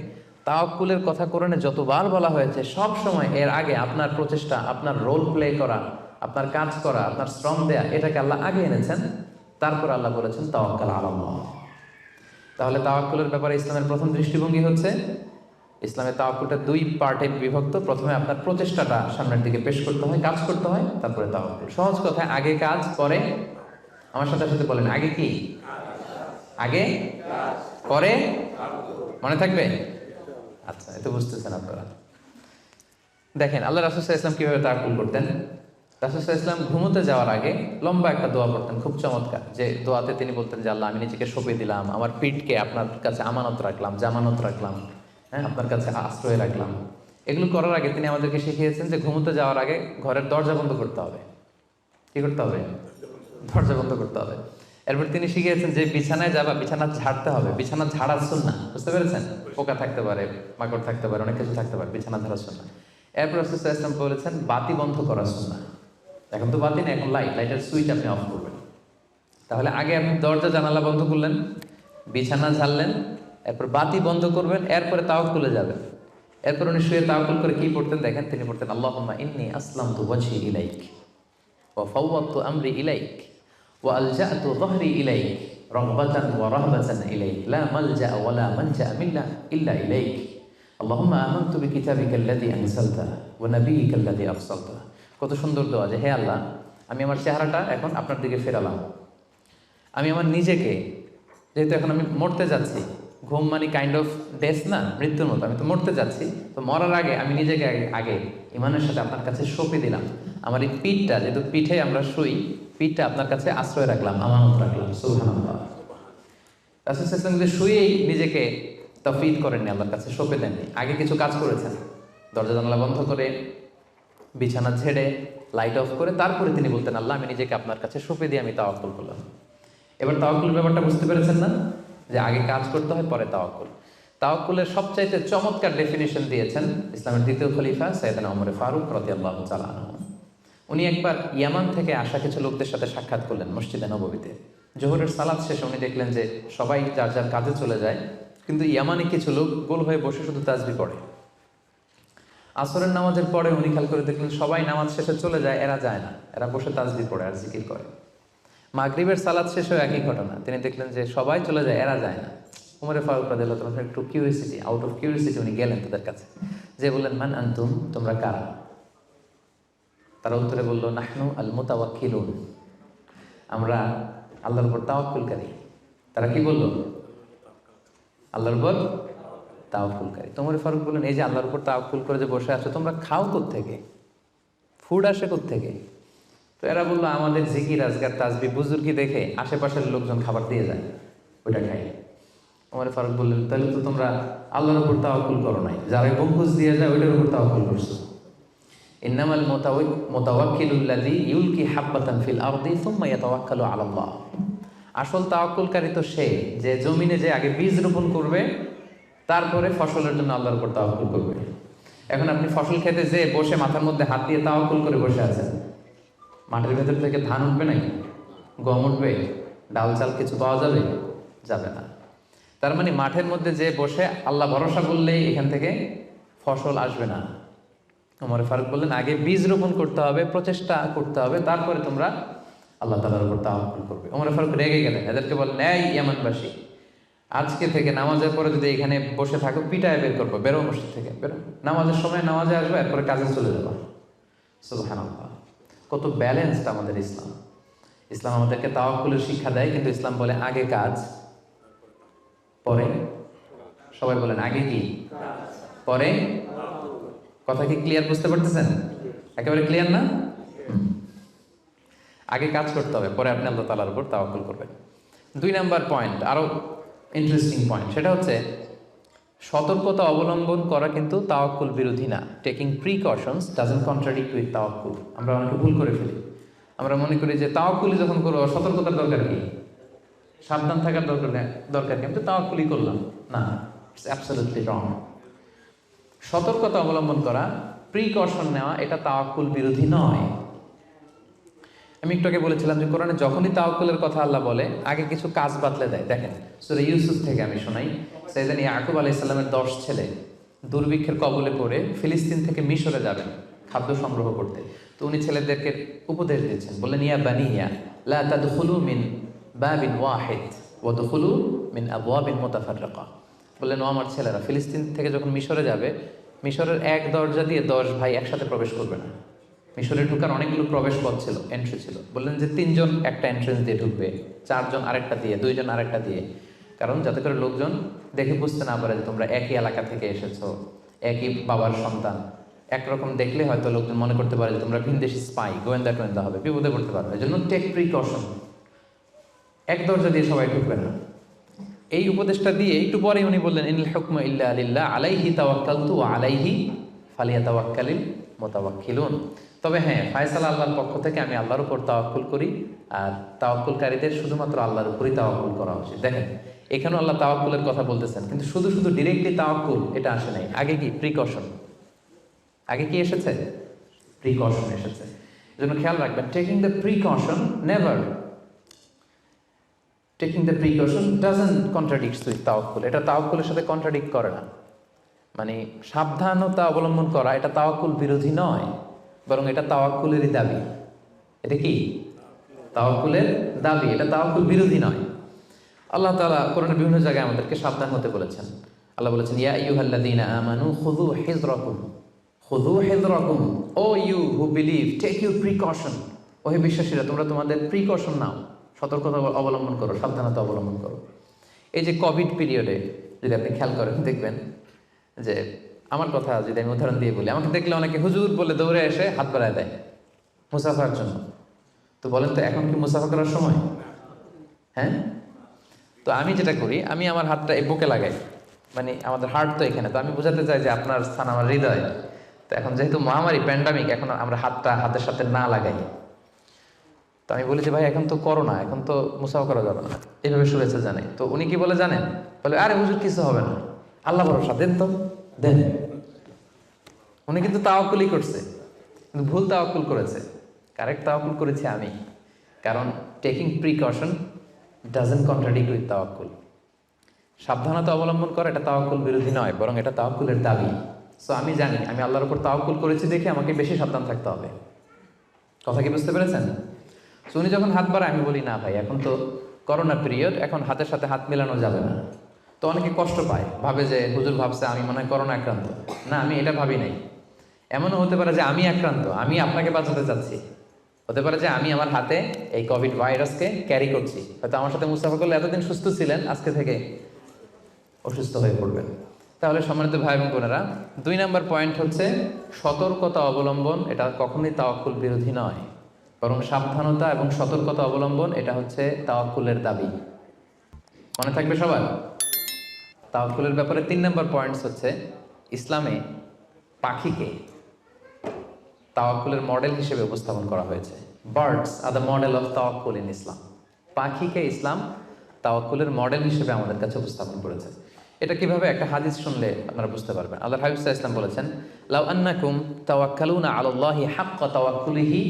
A: তাওয়াক্কুলের কথা কোরআনে যতবার বলা হয়েছে সব সময় এর আগে আপনার প্রচেষ্টা, আপনার রোল প্লে করা, আপনার কাজ করা, আপনার শ্রম দেয়া, এটাকে আল্লাহ আগে এনেছেন, তারপর আল্লাহ বলেছেন তাওয়াক্কাল আলাল্লাহ। তাহলে তাওয়াক্কুলের ব্যাপারে ইসলামের প্রথম দৃষ্টিভঙ্গি হচ্ছে ইসলামের তাওয়াক্কুলটা দুই পার্টে বিভক্ত। প্রথমে আপনার প্রচেষ্টাটা সামনের দিকে পেশ করতে হয়, কাজ করতে হয়, তারপরে তাওয়াক্কুল। সহজ কথায় আগে কাজ পরে, আমার সাথে সাথে বলেন আগে কি? আগে পরে, মনে থাকবে? আচ্ছা, এত বুঝতেছেন আপনারা। দেখেন আল্লাহ রাসূল সাল্লাল্লাহু আলাইহি ওয়াসাল্লাম কিভাবে তাওয়াক্কুল করতেন। রাসূল সাল্লাল্লাহু আলাইহি ওয়াসাল্লাম ঘুমোতে যাওয়ার আগে লম্বা একটা দোয়া পড়তেন, খুব চমৎকার। যে দোয়াতে তিনি বলতেন যে আল্লাহ আমি নিজেকে সঁপে দিলাম, আমার পিঠকে আপনার কাছে আমানত রাখলাম, জামানত রাখলাম, হ্যাঁ আপনার কাছে আশ্রয় রাখলাম। এগুলো করার আগে তিনি আমাদেরকে শিখিয়েছেন যে ঘুমোতে যাওয়ার আগে ঘরের দরজা বন্ধ করতে হবে। কি করতে হবে? দরজা বন্ধ করতে হবে। এরপর তিনি শিখিয়েছেন যে বিছানায় যাবা, বিছানা ঝাড়তে হবে। বিছানা ঝাড়ার সুন্নাহ, বুঝতে পেরেছেন? পোকা থাকতে পারে, মাকড় থাকতে পারে, অনেক কিছু থাকতে পারে, বিছানা ঝাড়ার সুন্নাহ। এরপর রাসূল সাল্লাল্লাহু আলাইহি ওয়াসাল্লাম বলেছেন বাতি বন্ধ করার সুন্নাহ। এখন তো বাতি না, এখন লাইটের সুইচ আপনি অফ করবেন। তাহলে আগে আপনি দরজা জানালা বন্ধ করলেন, বিছানা ঝাড়লেন, এরপর বাতি বন্ধ করবেন, এরপরে তাওয়াক্কুলে যাবেন। এরপর উনি শুয়ে তাওয়াক্কুল করে কি পড়তেন দেখেন, তিনি পড়তেন আল্লাহুম্মা ইন্নী আসলামতু ওয়াজহি ইলাইক ওয়া ফাওয়াদতু আমরি ইলাইক ওয়া আলজা'তু যহরি ইলাইক রাগবাতান ওয়া রাহবাতান ইলাইক লা মালজা ওয়া লা মানজা মিল্লা ইল্লা ইলাইক আল্লাহুম্মা আমানতু বিকিতাবিকাল্লাযী আনজালতা ওয়া নাবিয়্যিকাল্লাযী আরসালতা। কত সুন্দর দোয়া যে হে আল্লাহ আমি আমার চেহারাটা এখন আপনার দিকে ফেরালাম, আমি আমার নিজেকে যেহেতু এখন আমি মরতে যাচ্ছি, ঘুম মানে কাইন্ড অফ ডেথ না, মৃত্যুর মতো, আমি তো মরতে যাচ্ছি, তো মরার আগে আমি নিজেকে আগে ইমানের সাথে আপনার কাছে সঁপে দিলাম। আমার এই পিঠটা, যেহেতু পিঠে আমরা শুই, পিঠটা আপনার কাছে আশ্রয় রাখলাম, আমানত রাখলাম। সুবহানাল্লাহ। রাসূল সাল্লাল্লাহু আলাইহি ওয়াসাল্লাম শুয়েই নিজেকে তাফওয়ীদ করেননি, আল্লাহর কাছে সঁপে দেননি, আগে কিছু কাজ করেছেন। দরজা জানালা বন্ধ করে, বিছানা ছেড়ে, লাইট অফ করে তারপরে তিনি বলতেন, আল্লাহ আমি নিজেকে আপনার কাছে সঁপে দিয়ে আমি তাওয়াক্কুল করলাম। এবার তাওয়াক্কুলের ব্যাপারটা বুঝতে পেরেছেন না, যে আগে কাজ করতে হয় পরে তাওয়াক্কুল। তাওয়াক্কুলের সবচাইতে চমৎকার ডেফিনিশন দিয়েছেন ইসলামের দ্বিতীয় খলিফা সাইয়েদনা ওমর ফারুক রাদিয়াল্লাহু তাআলা আনহু। উনি একবার ইয়ামান থেকে আসা কিছু লোকদের সাথে সাক্ষাৎ করলেন মসজিদে নববীতে। জোহরের সালাত শেষে উনি দেখলেন যে সবাই যার যার কাজে চলে যায়, কিন্তু ইয়ামানি কিছু লোক গোল হয়ে বসে শুধু তাসবিহ পড়ে। আসরের নামাজের পরে উনি খেয়াল করে দেখলেন সবাই নামাজ শেষে চলে যায়, এরা যায় না, এরা বসে তাসবিহ পড়ে আর জিকির করে। মাগরিবের সালাত শেষেও একই ঘটনা, তিনি দেখলেন যে সবাই চলে যায়, এরা যায় না। উমরে ফারুক রাদিয়াল্লাহু তাআলা একটু কিউরিওসিটি, আউট অফ কিউরিওসিটি উনি গেলেন তাদের কাছে, যে বললেন মান আনতুম, তোমরা কারা? তারা উত্তরে বলল নাহনু আল মুতাওয়াক্কিলুন, আমরা আল্লাহর উপর তাওয়াক্কুলকারী। তারা কি বলল? আল্লাহর উপর তাওয়াক্কুলকারী। উমরে ফারুক বললেন এই যে আল্লাহর উপর তাওয়াক্কুল করে যে বসে আছো, তোমরা খাও কোত্থেকে? ফুড আসে কোত্থেকে? তো এরা বললো আমাদের জিকির আজকার তাসবিহ বুজুর্গি দেখে আশেপাশের লোকজন খাবার দিয়ে যায়, ওইটা খাই। ওমর ফারুক বললেন তাহলে তো তোমরা আল্লাহর উপর তাওয়াক্কুল করো নাই, যারা গম্বুজ দিয়ে যায় ওইটার উপর তাওয়াক্কুল করছো। ইন্নামাল মুতাওয়াক্কিলুল্লাযী ইউলকি হাব্বাতান ফিল আরদি সুম্মা ইয়াতাওয়াক্কালু আলাল্লাহ। আসল তাওয়াক্কুলকারী তো সে, যে জমিনে যে আগে বীজ রোপণ করবে, তারপরে ফসলের জন্য আল্লাহর উপর তাওয়াক্কুল করবে। এখন আপনি ফসল খেতে যে বসে মাথার মধ্যে হাত দিয়ে তাওয়াক্কুল করে বসে আছেন, মাটির ভেতর থেকে ধান উঠবে নাকি? গম উঠবে? ডাল চাল কিছু পাওয়া যাবে? যাবে না। তার মানে মাঠের মধ্যে যে বসে আল্লাহ ভরসা করলেই এখান থেকে ফসল আসবে না। ওমর ফারুক বললেন আগে বীজ রোপণ করতে হবে, প্রচেষ্টা করতে হবে, তারপরে তোমরা আল্লাহ তাআলার উপর তাওয়াক্কুল করবে। ওমর ফারুক রেগে গেলেন, এদেরকে বললেন এই ইয়ামানবাসী, আজকে থেকে নামাজের পরে যদি এখানে বসে থাকো পিটায় বের করবো, বেরো মসজিদ থেকে, বেরো। নামাজের সময় নামাজে আসবে, এরপরে কাজে চলে যাবো। সুবহানাল্লাহ। কত ব্যালেন্সড আমাদের ইসলাম। ইসলাম আমাদেরকে তাওয়াক্কুলের শিক্ষা দেয়, কিন্তু ইসলাম বলে আগে কাজ পরে। সবাই বলেন আগে কি পরে? কথা কি ক্লিয়ার বুঝতে পারতেছেন? একেবারে ক্লিয়ার না? আগে কাজ করতে হবে, পরে আপনি আল্লাহ তাআলার উপর তাওয়াক্কুল করবেন। 2 নাম্বার পয়েন্ট, আরো ইন্টারেস্টিং পয়েন্ট, সেটা হচ্ছে সতর্কতা অবলম্বন করা কিন্তু তাওয়াক্কুল বিরোধী না। Taking precautions doesn't contradict with তাওয়াক্কুল। আমরা অনেকে ভুল করে ফেলি, আমরা মনে করি যে তাওয়াক্কুলই যখন করবো সতর্কতার দরকার কি, সাবধান থাকার দরকার কি, আমি তো তাওয়াক্কুলই করলাম। না, ইটস অ্যাবসলিউটলি রং। সতর্কতা অবলম্বন করা, প্রিকশন নেওয়া, এটা তাওয়াক্কুল বিরোধী নয়। আমি একটু আগে বলেছিলাম যে কোরআনে যখনই তাওয়াক্কুলের কথা আল্লাহ বলে আগে কিছু কাজ বাতলে দেয়। দেখেন সূরা ইউসুফ থেকে আমি শোনাই, সাইয়েদনা ইয়াকুব আলাইহিস সালামের 10 ছেলে দুর্ভিক্ষের কবলে পড়ে ফিলিস্তিন থেকে মিশরে যাবেন খাদ্য সংগ্রহ করতে। তো উনি ছেলেদেরকে উপদেশ দিয়েছেন, বললেন ইয়া বানিয়া লা তাদখুলু মিন বাবিন ওয়াহিদ ওয়া দুখুলু মিন আবওয়াবিন মুতাফাররাকা। বললেন ও আমার ছেলেরা, ফিলিস্তিন থেকে যখন মিশরে যাবে, মিশরের এক দরজা দিয়ে 10 ভাই একসাথে প্রবেশ করবে না। মিশরে ঢুকার অনেকগুলো প্রবেশ পথ ছিল, এন্ট্রি ছিল। বললেন যে 3 জন একটা এন্ট্রেন্স দিয়ে ঢুকবে, 4 জন আরেকটা দিয়ে, 2 জন আরেকটা দিয়ে, কারণ যাতে করে লোকজন দেখে বুঝতে না পারে যে তোমরা একই এলাকা থেকে এসেছো, একই বাবার সন্তান। একরকম দেখলে হয়তো লোকজন মনে করতে পারে যে তোমরা ভিনদেশি স্পাই, গোয়েন্দা হবে, বিপদে পড়তে পারবে। এই জন্য টেক প্রিকশন, এক দরজা দিয়ে সবাই ঢুকবে না। এই উপদেশটা দিয়ে একটু পরে উনি বললেন ইনিল হুকমু ইল্লা লিল্লাহ আলাইহি তাওয়াক্কালতু ওয়া আলাইহি ফালিয়াতাওয়াক্কালিল মুতাওয়াক্কিলুন। তবে হ্যাঁ, ফায়সালা আল্লাহর পক্ষ থেকে, আমি আল্লাহর উপর তাওয়াক্কুল করি, আর তাওয়াক্কুলকারীদের শুধুমাত্র আল্লাহর উপরই তাওয়াক্কুল করা উচিত। দেখেন এখানেও আল্লাহ তাওয়াক্কুলের কথা বলতেছেন, কিন্তু শুধু ডিরেক্টলি তাওয়াক্কুল এটা আসে নাই, আগে কি প্রিকশন। আগে কি এসেছে? প্রিকশন এসেছে। এজন্য খেয়াল রাখবেন, taking the precaution never, taking the precaution doesn't contradicts with তাওয়াক্কুল। এটা তাওয়াক্কুলের সাথে কন্ট্রাডিক্ট করে না। মানে সাবধানতা অবলম্বন করা এটা তাওয়াক্কুল বিরোধী নয়, বরং এটা তাওয়াক্কুলেরই দাবি। এটা কি তাওয়াক্কুলের দাবি, এটা তাওয়াক্কুল বিরোধী নয়। আল্লাহ তাআলা কোরআনের বিভিন্ন জায়গায় আমাদেরকে সাবধান হতে বলেছেন। আল্লাহ বলেছেন ইয়া আইয়ুহাল্লাযীনা আমানু খুযু হিযরাকুম, খুযু হিযরাকুম, O you who believe take your precaution. ওহে বিশ্বাসীরা, তোমরা তোমাদের প্রিকশন নাও, সতর্কতা অবলম্বন করো, সাবধানতা অবলম্বন করো। এই যে কোভিড পিরিয়ডে যদি আপনি খেয়াল করেন দেখবেন যে, আমার কথা যদি আমি উদাহরণ দিয়ে বলি, আমাকে দেখলে অনেকে হুজুর বলে দৌড়ে এসে হাত বাড়ায় দেয় মুসাফার জন্য। তো বলেন তো এখন কি মুসাফা করার সময়? হ্যাঁ। তো আমি যেটা করি, আমি আমার হাতটা এই বুকে লাগাই, মানে আমাদের হার্ট তো এখানে, তো আমি বোঝাতে চাই যে আপনার স্থান আমার হৃদয়। তো এখন যেহেতু মহামারী প্যান্ডামিক, এখন আমরা হাতটা হাতের সাথে না লাগাই। তো আমি বলি যে ভাই এখন তো করোনা, এখন তো মুসাফা করা যাবে না, এইভাবে শুভেচ্ছা জানাই। তো উনি কি বলে জানেন? বলে আরে হুজুর কিছু হবে না, আল্লাহ ভরসা, দেন তো দেন। উনি কিন্তু তাওয়াক্কুলই করছে, কিন্তু ভুল তাওয়াক্কুল করেছে। কারেক্ট তাওয়াক্কুল করেছি আমি, কারণ taking precaution doesn't contradict with তাওয়াক্কুল। সাবধানতা অবলম্বন করা এটা তাওয়াক্কুল বিরোধী নয়, বরং এটা তাওয়াক্কুলের দাবি। সো আমি জানি আমি আল্লাহর উপর তাওয়াক্কুল করেছি দেখে আমাকে বেশি সাবধান থাকতে হবে। কথা কি বুঝতে পেরেছেন? সো উনি যখন হাত বাড়ায় আমি বলি না ভাই এখন তো করোনা পিরিয়ড, এখন হাতের সাথে হাত মেলানো যাবে না। তো অনেকে কষ্ট পায়, ভাবে যে হুজুর ভাবছে আমি মনে হয় করোনা আক্রান্ত। না, আমি এটা ভাবি নাই। এমনও হতে পারে যে আমি আক্রান্ত, আমি আপনাকে বাঁচাতে চাচ্ছি। হতে পারে যে আমি আমার হাতে এই কোভিড ভাইরাসকে ক্যারি করছি, হয়তো আমার সাথে মুসাফা করলে এতদিন সুস্থ ছিলেন, আজকে থেকে অসুস্থ হয়ে পড়বেন। তাহলে সম্মানিত ভাই এবং বোনেরা, 2 নম্বর পয়েন্ট হচ্ছে সতর্কতা অবলম্বন। এটা কখনোই তাওয়াক্কুল বিরোধী নয়, বরং সাবধানতা এবং সতর্কতা অবলম্বন এটা হচ্ছে তাওয়াক্কুলের দাবি। মনে থাকবে সবার। তাওয়াক্কুলের ব্যাপারে 3 নম্বর পয়েন্টস হচ্ছে ইসলামে পাখিকে তাওয়াক্কুলের মডেল হিসেবে উপস্থাপন করা হয়েছে। Birds are the model of তাওয়াক্কুল ইন ইসলাম। পাখিকে ইসলাম তাওয়াক্কুলের মডেল হিসেবে আমাদের কাছে উপস্থাপন করেছে। এটা কিভাবে? একটা হাদিস শুনলে আপনারা বুঝতে পারবেন। আল্লাহর হাবিব সাল্লাল্লাহু আলাইহি ওয়াসাল্লাম বলেছেন, লাউ আন্নাকুম তাওয়াক্কালুনা আলাল্লাহি হাক্কা তাওয়াক্কুলিহি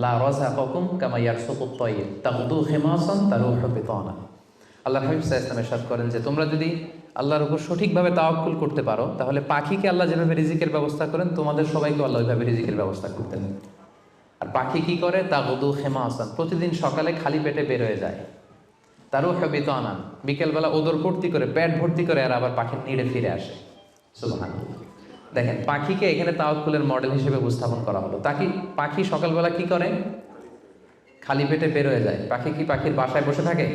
A: লা রাযাকাকুম কামা ইয়ারসুকুত তায়র তাগদু খিমাসান তারুহু বিতানা। আল্লাহর হাবিব সাল্লাল্লাহু আলাইহি ওয়াসাল্লাম ইরশাদ করেন যে তোমরা যদি আল্লাহর উপর সঠিকভাবে তাওয়াক্কুল করতে পারো, তাহলে পাখিকে আল্লাহ যেভাবে রিজিকের ব্যবস্থা করেন তোমাদের সবাইকে আল্লাহ ওইভাবে রিজিকের ব্যবস্থা করতেন। আর পাখি কি করে? তাগদু খিমাসান, প্রতিদিন সকালে খালি পেটে বের হয়ে যায়। তারুহু বিতানা, বিকেলবেলা ওদর ভর্তি করে, পেট ভর্তি করে, আর আবার পাখির নিড়ে ফিরে আসে। সুবহানাল্লাহ। দেখেন, পাখিকে এখানে তাওয়াক্কুলের মডেল হিসেবে উপস্থাপন করা হলো। পাখি সকালবেলা কি করে? খালি পেটে বের হয়ে যায়। পাখি কি পাখির বাসায় বসে থাকে?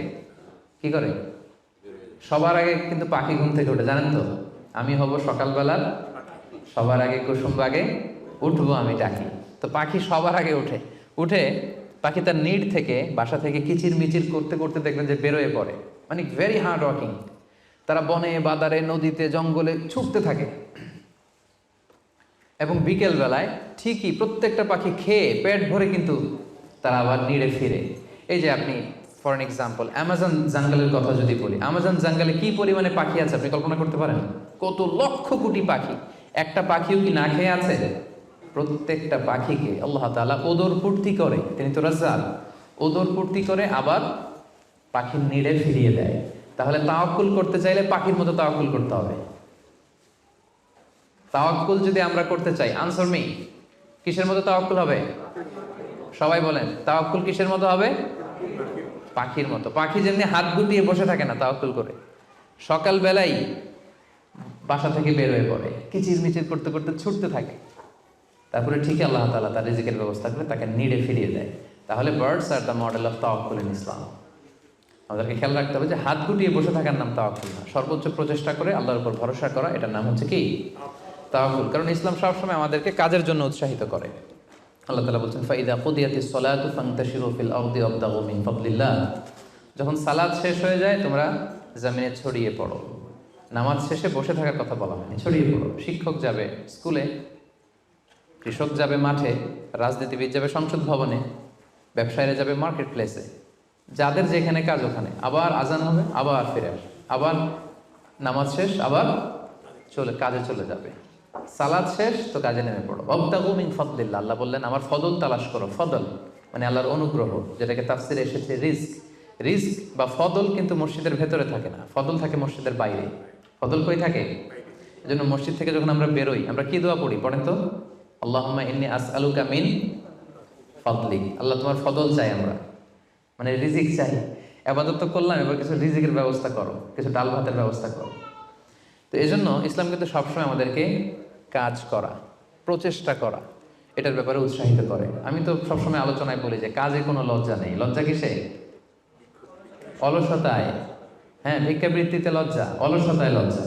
A: কি করে? সবার আগে কিন্তু পাখি ঘুম থেকে ওঠে, জানেন তো? আমি হব সকালবেলার সবার আগে, কুসুম বাগে উঠবো আমি ডাকি। তো পাখি সবার আগে উঠে পাখি তার নিড থেকে, বাসা থেকে কিচির মিচির করতে করতে দেখবেন যে বেরোয় পড়ে। মানে ভেরি হার্ড ওয়ার্কিং। তারা বনে বাদারে নদীতে জঙ্গলে ছুটতে থাকে, এবং বিকেল বেলায় ঠিকই প্রত্যেকটা পাখি খেয়ে পেট ভরে কিন্তু তারা আবার নিড়ে ফিরে। এই যে আপনি ফর এন এক্সাম্পল অ্যামাজন জাঙ্গলের কথা যদি বলি, অ্যামাজন জাঙ্গলে কি পরিমাণে পাখি আছে আপনি কল্পনা করতে পারেন? কত লক্ষ কোটি পাখি। একটা পাখিও কি না খেয়ে আছে? প্রত্যেকটা পাখিকে আল্লাহ তাআলা ওদর পূর্তি করে, তিনি তো রাজ্জাক, ওদর পূর্তি করে আবার পাখির নিড়ে ফিরিয়ে দেয়। তাহলে তাওয়াক্কুল করতে চাইলে পাখির মতো তাওয়াক্কুল করতে হবে। তাওয়াক্কুল যদি আমরা করতে চাই, আনসার মি, কিসের মতো তাওয়াক্কুল হবে? সবাই বলেন, তাওয়াক্কুল কিসের মতো হবে? পাখির মতো। পাখি যেমনি হাত গুটিয়ে বসে থাকে না তাওয়াক্কুল করে, সকালবেলাই বাসা থেকে বের হয়ে পড়ে, কিচির মিচির করতে করতে ছুটতে থাকে, তারপরে ঠিকই আল্লাহ তাআলা তার রিজিকের ব্যবস্থা করে তাকে নিড়ে ফিরিয়ে দেয়। তাহলে birds are the model of তাওয়াক্কুল ইন ইসলাম। আমাদেরকে খেয়াল রাখতে হবে যে হাত গুটিয়ে বসে থাকার নাম তাওয়াক্কুল না, সর্বোচ্চ প্রচেষ্টা করে আল্লাহর উপর ভরসা করা, এটার নাম হচ্ছে কি? তাওয়াক্কুল। কারণ ইসলাম সবসময় আমাদেরকে কাজের জন্য উৎসাহিত করে। আল্লাহ তাআলা বলছেন, ফাইদা কুদিয়াতিস সালাতু ফান্তাশিরু ফিল আরদি ওয়াবতাগু মিন ফাদলিল্লাহ। যখন সালাত শেষ হয়ে যায় তোমরা জমিনে ছড়িয়ে পড়ো। নামাজ শেষে বসে থাকার কথা বলা হয়নি, ছড়িয়ে পড়ো। শিক্ষক যাবে স্কুলে, কৃষক যাবে মাঠে, রাজনীতিবিদ যাবে সংসদ ভবনে, ব্যবসায়ীরা যাবে মার্কেট প্লেসে, যাদের যেখানে কাজ ওখানে। আবার আজান হবে, আবার ফিরে আসবে, আবার নামাজ শেষ, আবার কাজে চলে যাবে। সালাত শেষ তো কাজে নেমে পড়ো। ওয়াবতাগু মিন ফাদলিল্লাহ, আল্লাহ বললেন আমার ফদল তালাশ করো। ফদল মানে আল্লাহর অনুগ্রহ, যেটাকে তাফসিরে এসেছে রিজক। রিজক বা ফদল কিন্তু মসজিদের ভেতরে থাকে না, ফদল থাকে মসজিদের বাইরে। ফদল কই থাকে? এজন্য মসজিদ থেকে যখন আমরা বেরোই আমরা কি দোয়া পড়ি? পড়েন তো, আল্লাহুম্মা ইন্নী আসআলুকা মিন ফাদলিক। আল্লাহ তোমার ফদল চাই আমরা, মানে রিজিক চাই। ইবাদত তো করলাম, এবার কিছু রিজিকের ব্যবস্থা করো, কিছু ডাল ভাতের ব্যবস্থা করো। তো এই জন্য ইসলাম কিন্তু সবসময় আমাদেরকে কাজ করা, প্রচেষ্টা করা, এটার ব্যাপারে উৎসাহিত করে। আমি তো সবসময় আলোচনায় বলি যে কাজে কোনো লজ্জা নেই। লজ্জা কিসে? অলসতায়। হ্যাঁ, ভিক্ষাবৃত্তিতে লজ্জা, অলসতায় লজ্জা।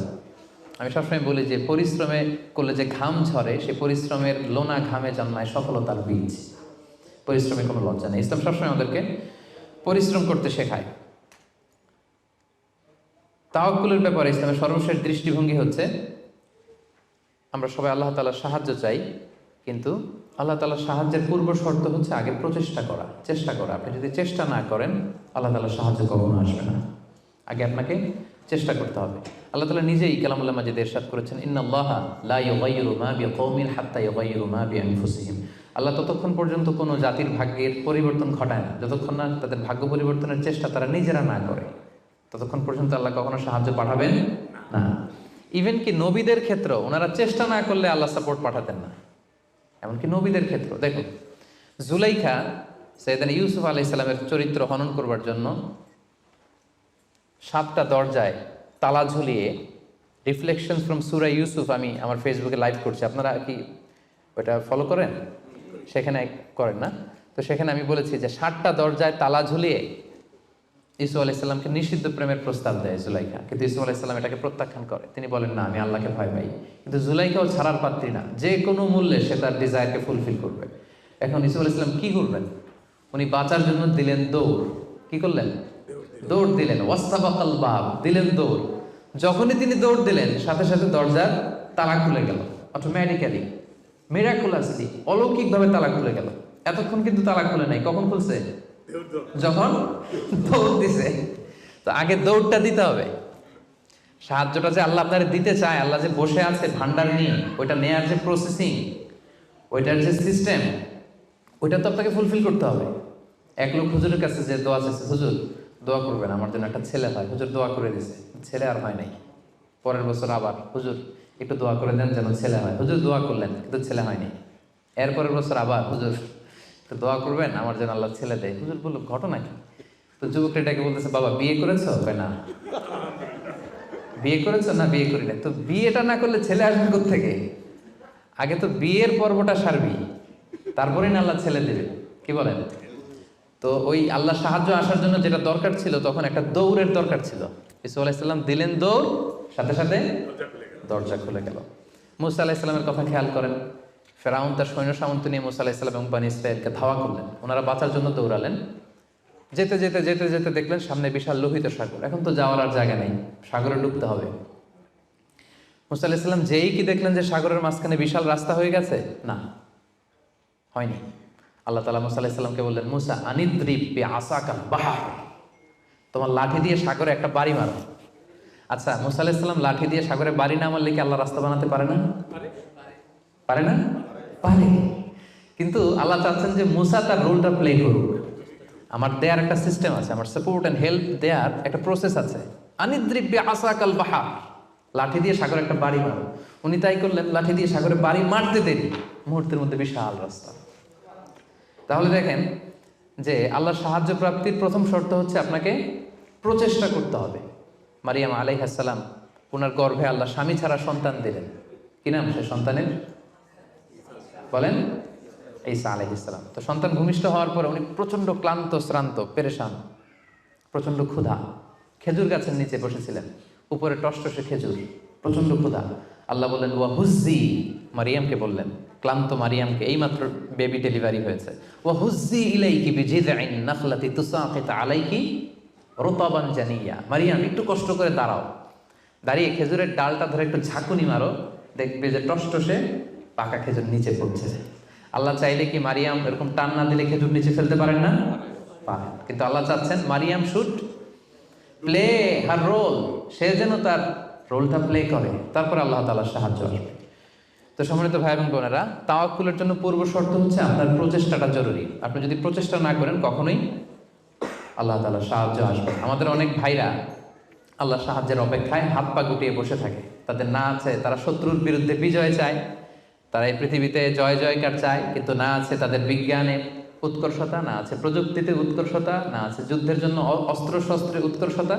A: আমি সবসময় বলি যে পরিশ্রমে করলে যে ঘাম ঝরে, সে পরিশ্রমের লোনা ঘামে জন্মায় সফলতার বীজ। পরিশ্রমে কোনো লজ্জা নেই। ইসলাম সবসময় আমাদেরকে পরিশ্রম করতে শেখায়। তাওয়াক্কুলের ব্যাপারে ইসলামের সর্বশেষ দৃষ্টিভঙ্গি হচ্ছে আমরা সবাই আল্লাহ তাআলার সাহায্য চাই, কিন্তু আল্লাহ তাআলার সাহায্যের পূর্ব শর্ত হচ্ছে আগে প্রচেষ্টা করা, চেষ্টা করা। আপনি যদি চেষ্টা না করেন, আল্লাহ তাআলার সাহায্য কখনো আসবে না। আগে আপনাকে চেষ্টা করতে হবে। আল্লাহ তাআলা নিজেই কালামুল্লাহ মাজিদে ইরশাদ করেছেন, ইন্নাল্লাহা লা ইউগাইয়িরু মা বিকওমিন হাত্তা ইউগাইয়িরু মা বিআনফুসিহিম। আল্লাহ ততক্ষণ পর্যন্ত কোনো জাতির ভাগ্যের পরিবর্তন ঘটায় না যতক্ষণ না তাদের ভাগ্য পরিবর্তনের চেষ্টা তারা নিজেরা না করে, ততক্ষণ পর্যন্ত আল্লাহ কখনো সাহায্য পাঠাবেন না। ইভেন কি নবীদের ক্ষেত্রেও ওনারা চেষ্টা না করলে আল্লাহ সাপোর্ট পাঠাতেন না। এমনকি নবীদের ক্ষেত্র দেখুন, জুলাইখা সাইয়েদনা ইউসুফ আলাইহিস সালামের চরিত্র হনন করবার জন্য 7টা দরজায় তালা ঝুলিয়ে, রিফ্লেকশনস ফ্রম সূরা ইউসুফ আমি আমার ফেসবুকে লাইভ করছি, আপনারা কি ওটা ফলো করেন? সেখানে করেন না? তো সেখানে আমি বলেছি যে 7টা দরজায় তালা ঝুলিয়ে ইউসুফ আলাইহিস সালামকে নিষিদ্ধ প্রেমের প্রস্তাব দেয় জুলাইখা, কিন্তু ইউসুফ আলাইহিস সালাম এটাকে প্রত্যাখ্যান করে। তিনি বলেন, না, আমি আল্লাহকে ভয় পাই। কিন্তু জুলাইখাও ছাড়ার পাত্রী না, যে কোনো মূল্যে সে তার ডিজায়ারকে ফুলফিল করবে। এখন ইউসুফ আলাইহিস সালাম কি করবেন? উনি বাঁচার জন্য দিলেন দৌড়। কি করলেন? দৌড় দিলেন। ওয়াস্তাবাকাল বাব, দিলেন দৌড়। যখনই তিনি দৌড় দিলেন, সাথে সাথে দরজার তালা খুলে গেল, অটোমেটিক্যালি, মিরাকুলাসলি, অলৌকিকভাবে তালা খুলে গেল। এতক্ষণ কিন্তু তালা খুলে নাই। কখন খুলছে? যখন দৌড় দিছে। তো আগে দৌড়টা দিতে হবে। সাহায্যটা যে আল্লাহ আপনারা দিতে চায়, আল্লাহ যে বসে আছে ভান্ডার নিয়ে, ওইটা নেয়ার যে প্রসেসিং, ওইটার যে সিস্টেম, ওইটা তো আপনাকে ফুলফিল করতে হবে। এক লোক হুজুরের কাছে যে দোয়া চাইছে, হুজুর দোয়া করবেন আমার জন্য একটা ছেলে হয়। হুজুর দোয়া করে দিছে, ছেলে আর হয় নাই। পরের বছর আবার, হুজুর একটু দোয়া করে দেন যেন ছেলে হয়। হুজুর দোয়া করলেন, কিন্তু ছেলে হয়নি। এরপরের বছর আবার, হুজুর তো দোয়া করবেন আমার জন্য আল্লাহ ছেলে দেয়। হুজুর বলল, ঘটনা কি? তো যুবকটা এটাকে বলতেছে, বাবা বিয়ে করেছো? না। বিয়ে করেছো? না, বিয়ে করি না। তো বিয়েটা না করলে ছেলে আসবে কোত্থেকে? আগে তো বিয়ের পর্বটা সারবি, তারপরেই না আল্লাহ ছেলে দেবে। কি বলেন? তো ওই আল্লাহ সাহায্য আসার জন্য যেটা দরকার ছিল, তখন একটা দৌড়ের দরকার ছিল। ইসু আলাইহিস সালাম দিলেন দৌড়, সাথে সাথে দরজা খুলে গেল। মুসা আলাইহিস সালামের কথা খেয়াল করেন। ফেরাউন তার সৈন্য সামন্ত নিয়ে মুসা আলাইহিস সালাম এবং বনী ইসরাঈলকে ধাওয়া করলেন। ওনারা বাঁচার জন্য দৌড়ালেন। যেতে যেতে যেতে যেতে দেখলেন সামনে বিশাল লোহিত সাগর। এখন তো যাওয়ার আর জায়গা নেই, সাগরে ডুবতে হবে। মুসা আলাইহিস সালাম যেই কি দেখলেন যে সাগরের মাঝখানে বিশাল রাস্তা হয়ে গেছে, না, হয়নি। আল্লাহ তাআলা মুসা আলাইহিস সালামকে বললেন, মুসা আনিদ্রিব বিআসাকাল বাহর, তোমার লাঠি দিয়ে সাগরে একটা বাড়ি মারো। আচ্ছা, মুসা আলাইহিস সালাম লাঠি দিয়ে সাগরে বাড়ি না মারলে কি আল্লাহ রাস্তা বানাতে পারে না? পারে না? পারে। কিন্তু আল্লাহ চাচ্ছেন যে মুসা তার রোলটা প্লে করুক। আমার দেয়ার একটা সিস্টেম আছে, আমার সাপোর্ট অ্যান্ড হেল্প দেয়ার একটা প্রসেস আছে। আনিদ্রিব বিআসাকাল বাহর, লাঠি দিয়ে সাগরে একটা বাড়ি মারো। উনি তাই করলেন, লাঠি দিয়ে সাগরে বাড়ি মারতে দেরি, মুহূর্তের মধ্যে বিশাল রাস্তা। তাহলে দেখেন যে আল্লাহর সাহায্য প্রাপ্তির প্রথম শর্ত হচ্ছে আপনাকে প্রচেষ্টা করতে হবে। মারিয়াম আলাইহিস সালাম, ওনার গর্ভে আল্লাহ স্বামী ছাড়া সন্তান দিলেন। কি নাম সে সন্তানের? বলেন, ঈসা আলাইহিস সালাম। তো সন্তান ভূমিষ্ঠ হওয়ার পরে উনি প্রচন্ড ক্লান্ত, শ্রান্ত, পেরেশান, প্রচন্ড ক্ষুধা। খেজুর গাছের নিচে বসেছিলেন, উপরে টসটসে খেজুর, প্রচন্ড ক্ষুধা। আল্লাহ বললেন, ওয়া হুজ্জি, মারিয়ামকে বললেন, ক্লান্ত মারিয়ামকে, এইমাত্র বেবি ডেলিভারি হয়েছে, ওয়া হুজ্জি ইলাইকি বিজিযআইন নাখলাতি তুসাকিত আলাইকি রুতাবান জানিয়া। মারিয়াম একটু কষ্ট করে দাঁড়াও, দাঁড়িয়ে খেজুরের ডালটা ধরে একটু ঝাঁকুনি মারো, দেখবে যে টসটসে পাকা খেজুর নিচে পড়ছে। আল্লাহ চাইলে কি মারিয়াম এরকম টান না দিলে খেজুর নিচে ফেলতে পারেন না? পারেন। কিন্তু আল্লাহ চাচ্ছেন Maryam should play her role, সে যেন তার রোলটা প্লে করে, তারপর আল্লাহ তাআলার সাহায্য আসবে। তো সম্মানিত ভাই এবং বোনেরা, তাওয়াক্কুলের জন্য পূর্ব শর্ত হচ্ছে আপনার প্রচেষ্টাটা জরুরি। আপনি যদি প্রচেষ্টা না করেন, কখনোই আল্লাহ তাআলার সাহায্য আসবে। আমাদের অনেক ভাইরা আল্লাহ সাহায্যের অপেক্ষায় হাত পা গুটিয়ে বসে থাকে। তাদের না আছে তারা শত্রুর বিরুদ্ধে বিজয় চায়, তারা এই পৃথিবীতে জয় জয়কার চায়, কিন্তু না আছে তাদের বিজ্ঞানে উৎকর্ষতা, না আছে প্রযুক্তিতে উৎকর্ষতা, না আছে যুদ্ধের জন্য অস্ত্র শস্ত্রে উৎকর্ষতা,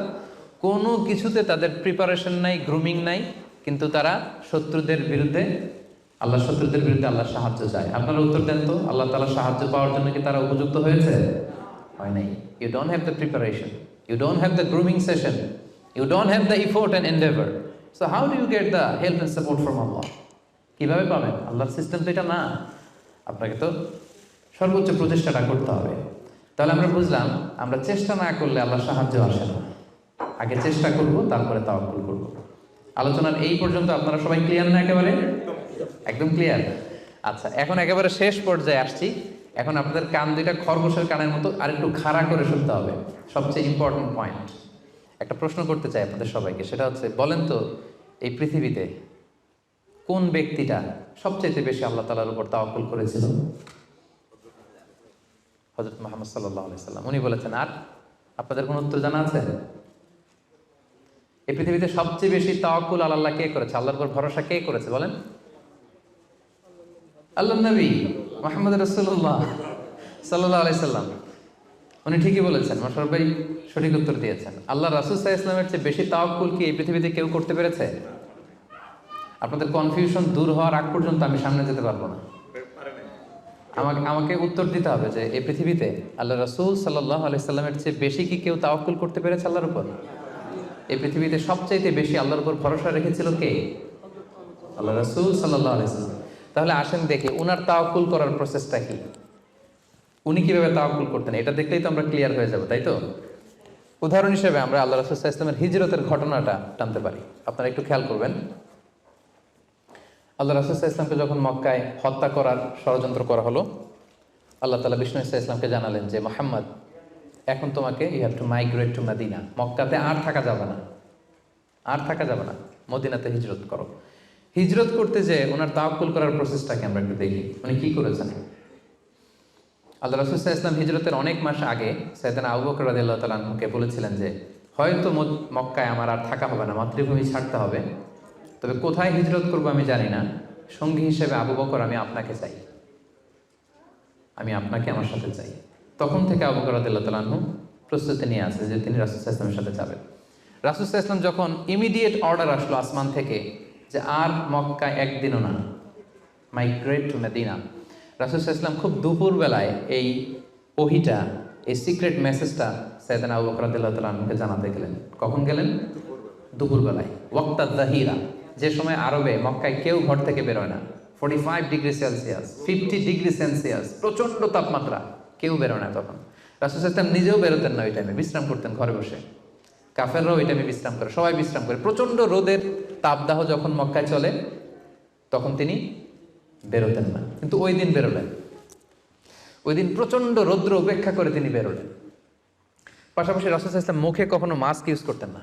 A: কোনো কিছুতে তাদের প্রিপারেশন নাই, গ্রুমিং নাই, কিন্তু তারা শত্রুদের বিরুদ্ধে আল্লাহর সাহায্য চায়। আপনারা উত্তর দেন তো, আল্লাহ তাআলার সাহায্য পাওয়ার জন্য কি তারা উপযুক্ত হয়েছে? হয় নাই। You don't have the preparation, you don't have the grooming session, you don't have the effort and endeavour, so how do you get the help and support from Allah? কীভাবে পাবেন? আল্লাহর সিস্টেম তো এটা না, আপনাকে তো সর্বোচ্চ প্রচেষ্টাটা করতে হবে। তাহলে আমরা বুঝলাম, আমরা চেষ্টা না করলে আল্লাহর সাহায্য আসে না। আগে চেষ্টা করব, তারপরে তাওয়াক্কুল করব। আলোচনার এই পর্যন্ত আপনারা সবাই ক্লিয়ার না? একেবারে একদম ক্লিয়ার। আচ্ছা, এখন একেবারে শেষ পর্যায়ে আসছি। এখন আপনাদের কান দুইটা খরগোশের কানের মতো আর একটু খাড়া করে শুনতে হবে, সবচেয়ে ইম্পর্টেন্ট পয়েন্ট। একটা প্রশ্ন করতে চাই আপনাদের সবাইকে, সেটা হচ্ছে, বলেন তো এই পৃথিবীতে কোন ব্যক্তিটা সবচেয়ে বেশি আল্লাহ তাআলার উপর তাওয়াক্কুল করেছিল? হযরত মুহাম্মদ সাল্লাল্লাহু আলাইহি সাল্লাম। উনি বলেছেন। আর আপনাদের কোনো উত্তর জানা আছে? এই পৃথিবীতে সবচেয়ে বেশি তাওয়াক্কুল আল্লাহ কে করেছে? আল্লাহর উপর ভরসা কে করেছে বলেন? আল্লাহর নবী মুহাম্মদ রাসূলুল্লাহ সাল্লাল্লাহু আলাইহি সাল্লাম। উনি ঠিকই বলেছেন, মাশাআল্লাহ ভাই সঠিক উত্তর দিয়েছেন। আল্লাহ রাসূল সাল্লাল্লাহু আলাইহি ওয়াসাল্লামের চেয়ে বেশি তাওয়াক্কুল কি এই পৃথিবীতে কেউ করতে পেরেছে? আপনাদের কনফিউশন দূর হওয়ার আগ পর্যন্ত আমি সামনে যেতে পারবো না। আমাকে উত্তর দিতে হবে যে এই পৃথিবীতে আল্লাহ রাসূল সাল্লাল্লাহু আলাইহি সাল্লামের চেয়ে বেশি কি কেউ তাওয়াক্কুল করতে পেরেছে আল্লাহর উপর? এই পৃথিবীতে সবচাইতে বেশি আল্লাহর উপর ভরসা রেখেছিল কে? আল্লাহ রাসূল সাল্লাল্লাহু আলাইহি সাল্লাম। তাহলে আসেন দেখি উনার তাওয়াক্কুল করার প্রসেসটা কি, উনি কিভাবে তাওয়াক্কুল করতেন। এটা দেখলেই তো আমরা ক্লিয়ার হয়ে যাব, তাই তো? উদাহরণ হিসেবে আমরা আল্লাহ রাসূল সাল্লাল্লাহু আলাইহি ওয়াসাল্লামের হিজরতের ঘটনাটা টানতে পারি। আপনারা একটু খেয়াল করবেন। আল্লাহ রাসূল সাল্লাল্লাহু আলাইহি ওয়াসাল্লামকে যখন মক্কায় হত্যা করার ষড়যন্ত্র করা হলো, আল্লাহ তাআলা বিষ্ণু সাল্লাল্লাহু আলাইহি ওয়াসাল্লামকে জানালেন যে মুহাম্মদ, এখন তোমাকে you have to migrate to Medina. মক্কাতে আর থাকা যাবে না, আর থাকা যাবে না, মদিনাতে হিজরত করো। হিজরত করতে যে ওনার তাওয়াক্কুল করার প্রসেসটাকে আমরা একটু দেখি, উনি কি করেছেন। আল্লাহ রাসূল সাল্লাল্লাহু আলাইহি ওয়াসাল্লাম হিজরতের অনেক মাস আগে সাইয়েদনা আবু বকর রাদিয়াল্লাহু তাআলা আনহুকে বলেছিলেন যে হয়তো মক্কায় আমার আর থাকা হবে না, মাতৃভূমি ছাড়তে হবে, তবে কোথায় হিজরত করবো আমি জানি না, সঙ্গী হিসেবে আবু বকর আমি আপনাকে চাই, আমি আপনাকে আমার সাথে চাই। তখন থেকে আবু বকর রাদিয়াল্লাহু তাআলা আনহু প্রস্তুতি নিয়ে আছে যে তিনি রাসূল সাল্লাল্লাহু আলাইহি ওয়াসাল্লামের সাথে যাবেন। রাসূল সাল্লাল্লাহু আলাইহি ওয়াসাল্লাম যখন ইমিডিয়েট অর্ডার আসলো আসমান থেকে যে আর মক্কায় একদিনও না, মাইগ্রেট টু মদিনা, রাসূল সাল্লাল্লাহু আলাইহি ওয়াসাল্লাম খুব দুপুরবেলায় এই ওহিটা, এই সিক্রেট মেসেজটা সাইয়েদনা আবু বকর রাদিয়াল্লাহু তাআলা আনহুকে জানাতে গেলেন। কখন গেলেন? দুপুরবেলায়, ওয়াক্তাদ যাহিরা, যে সময় আরবে মক্কায় কেউ ঘর থেকে বেরোয় না। 45 ডিগ্রি সেলসিয়াস, 50 ডিগ্রি সেলসিয়াস, প্রচণ্ড তাপমাত্রা, কেউ বেরোয় না তখন। রাসূল সাল্লাল্লাহু আলাইহি ওয়াসাল্লাম নিজেও বেরোতেন না ওই টাইমে, বিশ্রাম করতেন ঘরে বসে। কাফেররাও ওই টাইমে বিশ্রাম করে, সবাই বিশ্রাম করে। প্রচণ্ড রোদের তাপদাহ যখন মক্কায় চলে তখন তিনি বেরোতেন না, কিন্তু ওই দিন বেরোলেন। ওই দিন প্রচণ্ড রৌদ্র উপেক্ষা করে তিনি বেরোলেন। পাশাপাশি রাসূল সাল্লাল্লাহু আলাইহি ওয়াসাল্লাম মুখে কখনো মাস্ক ইউজ করতেন না,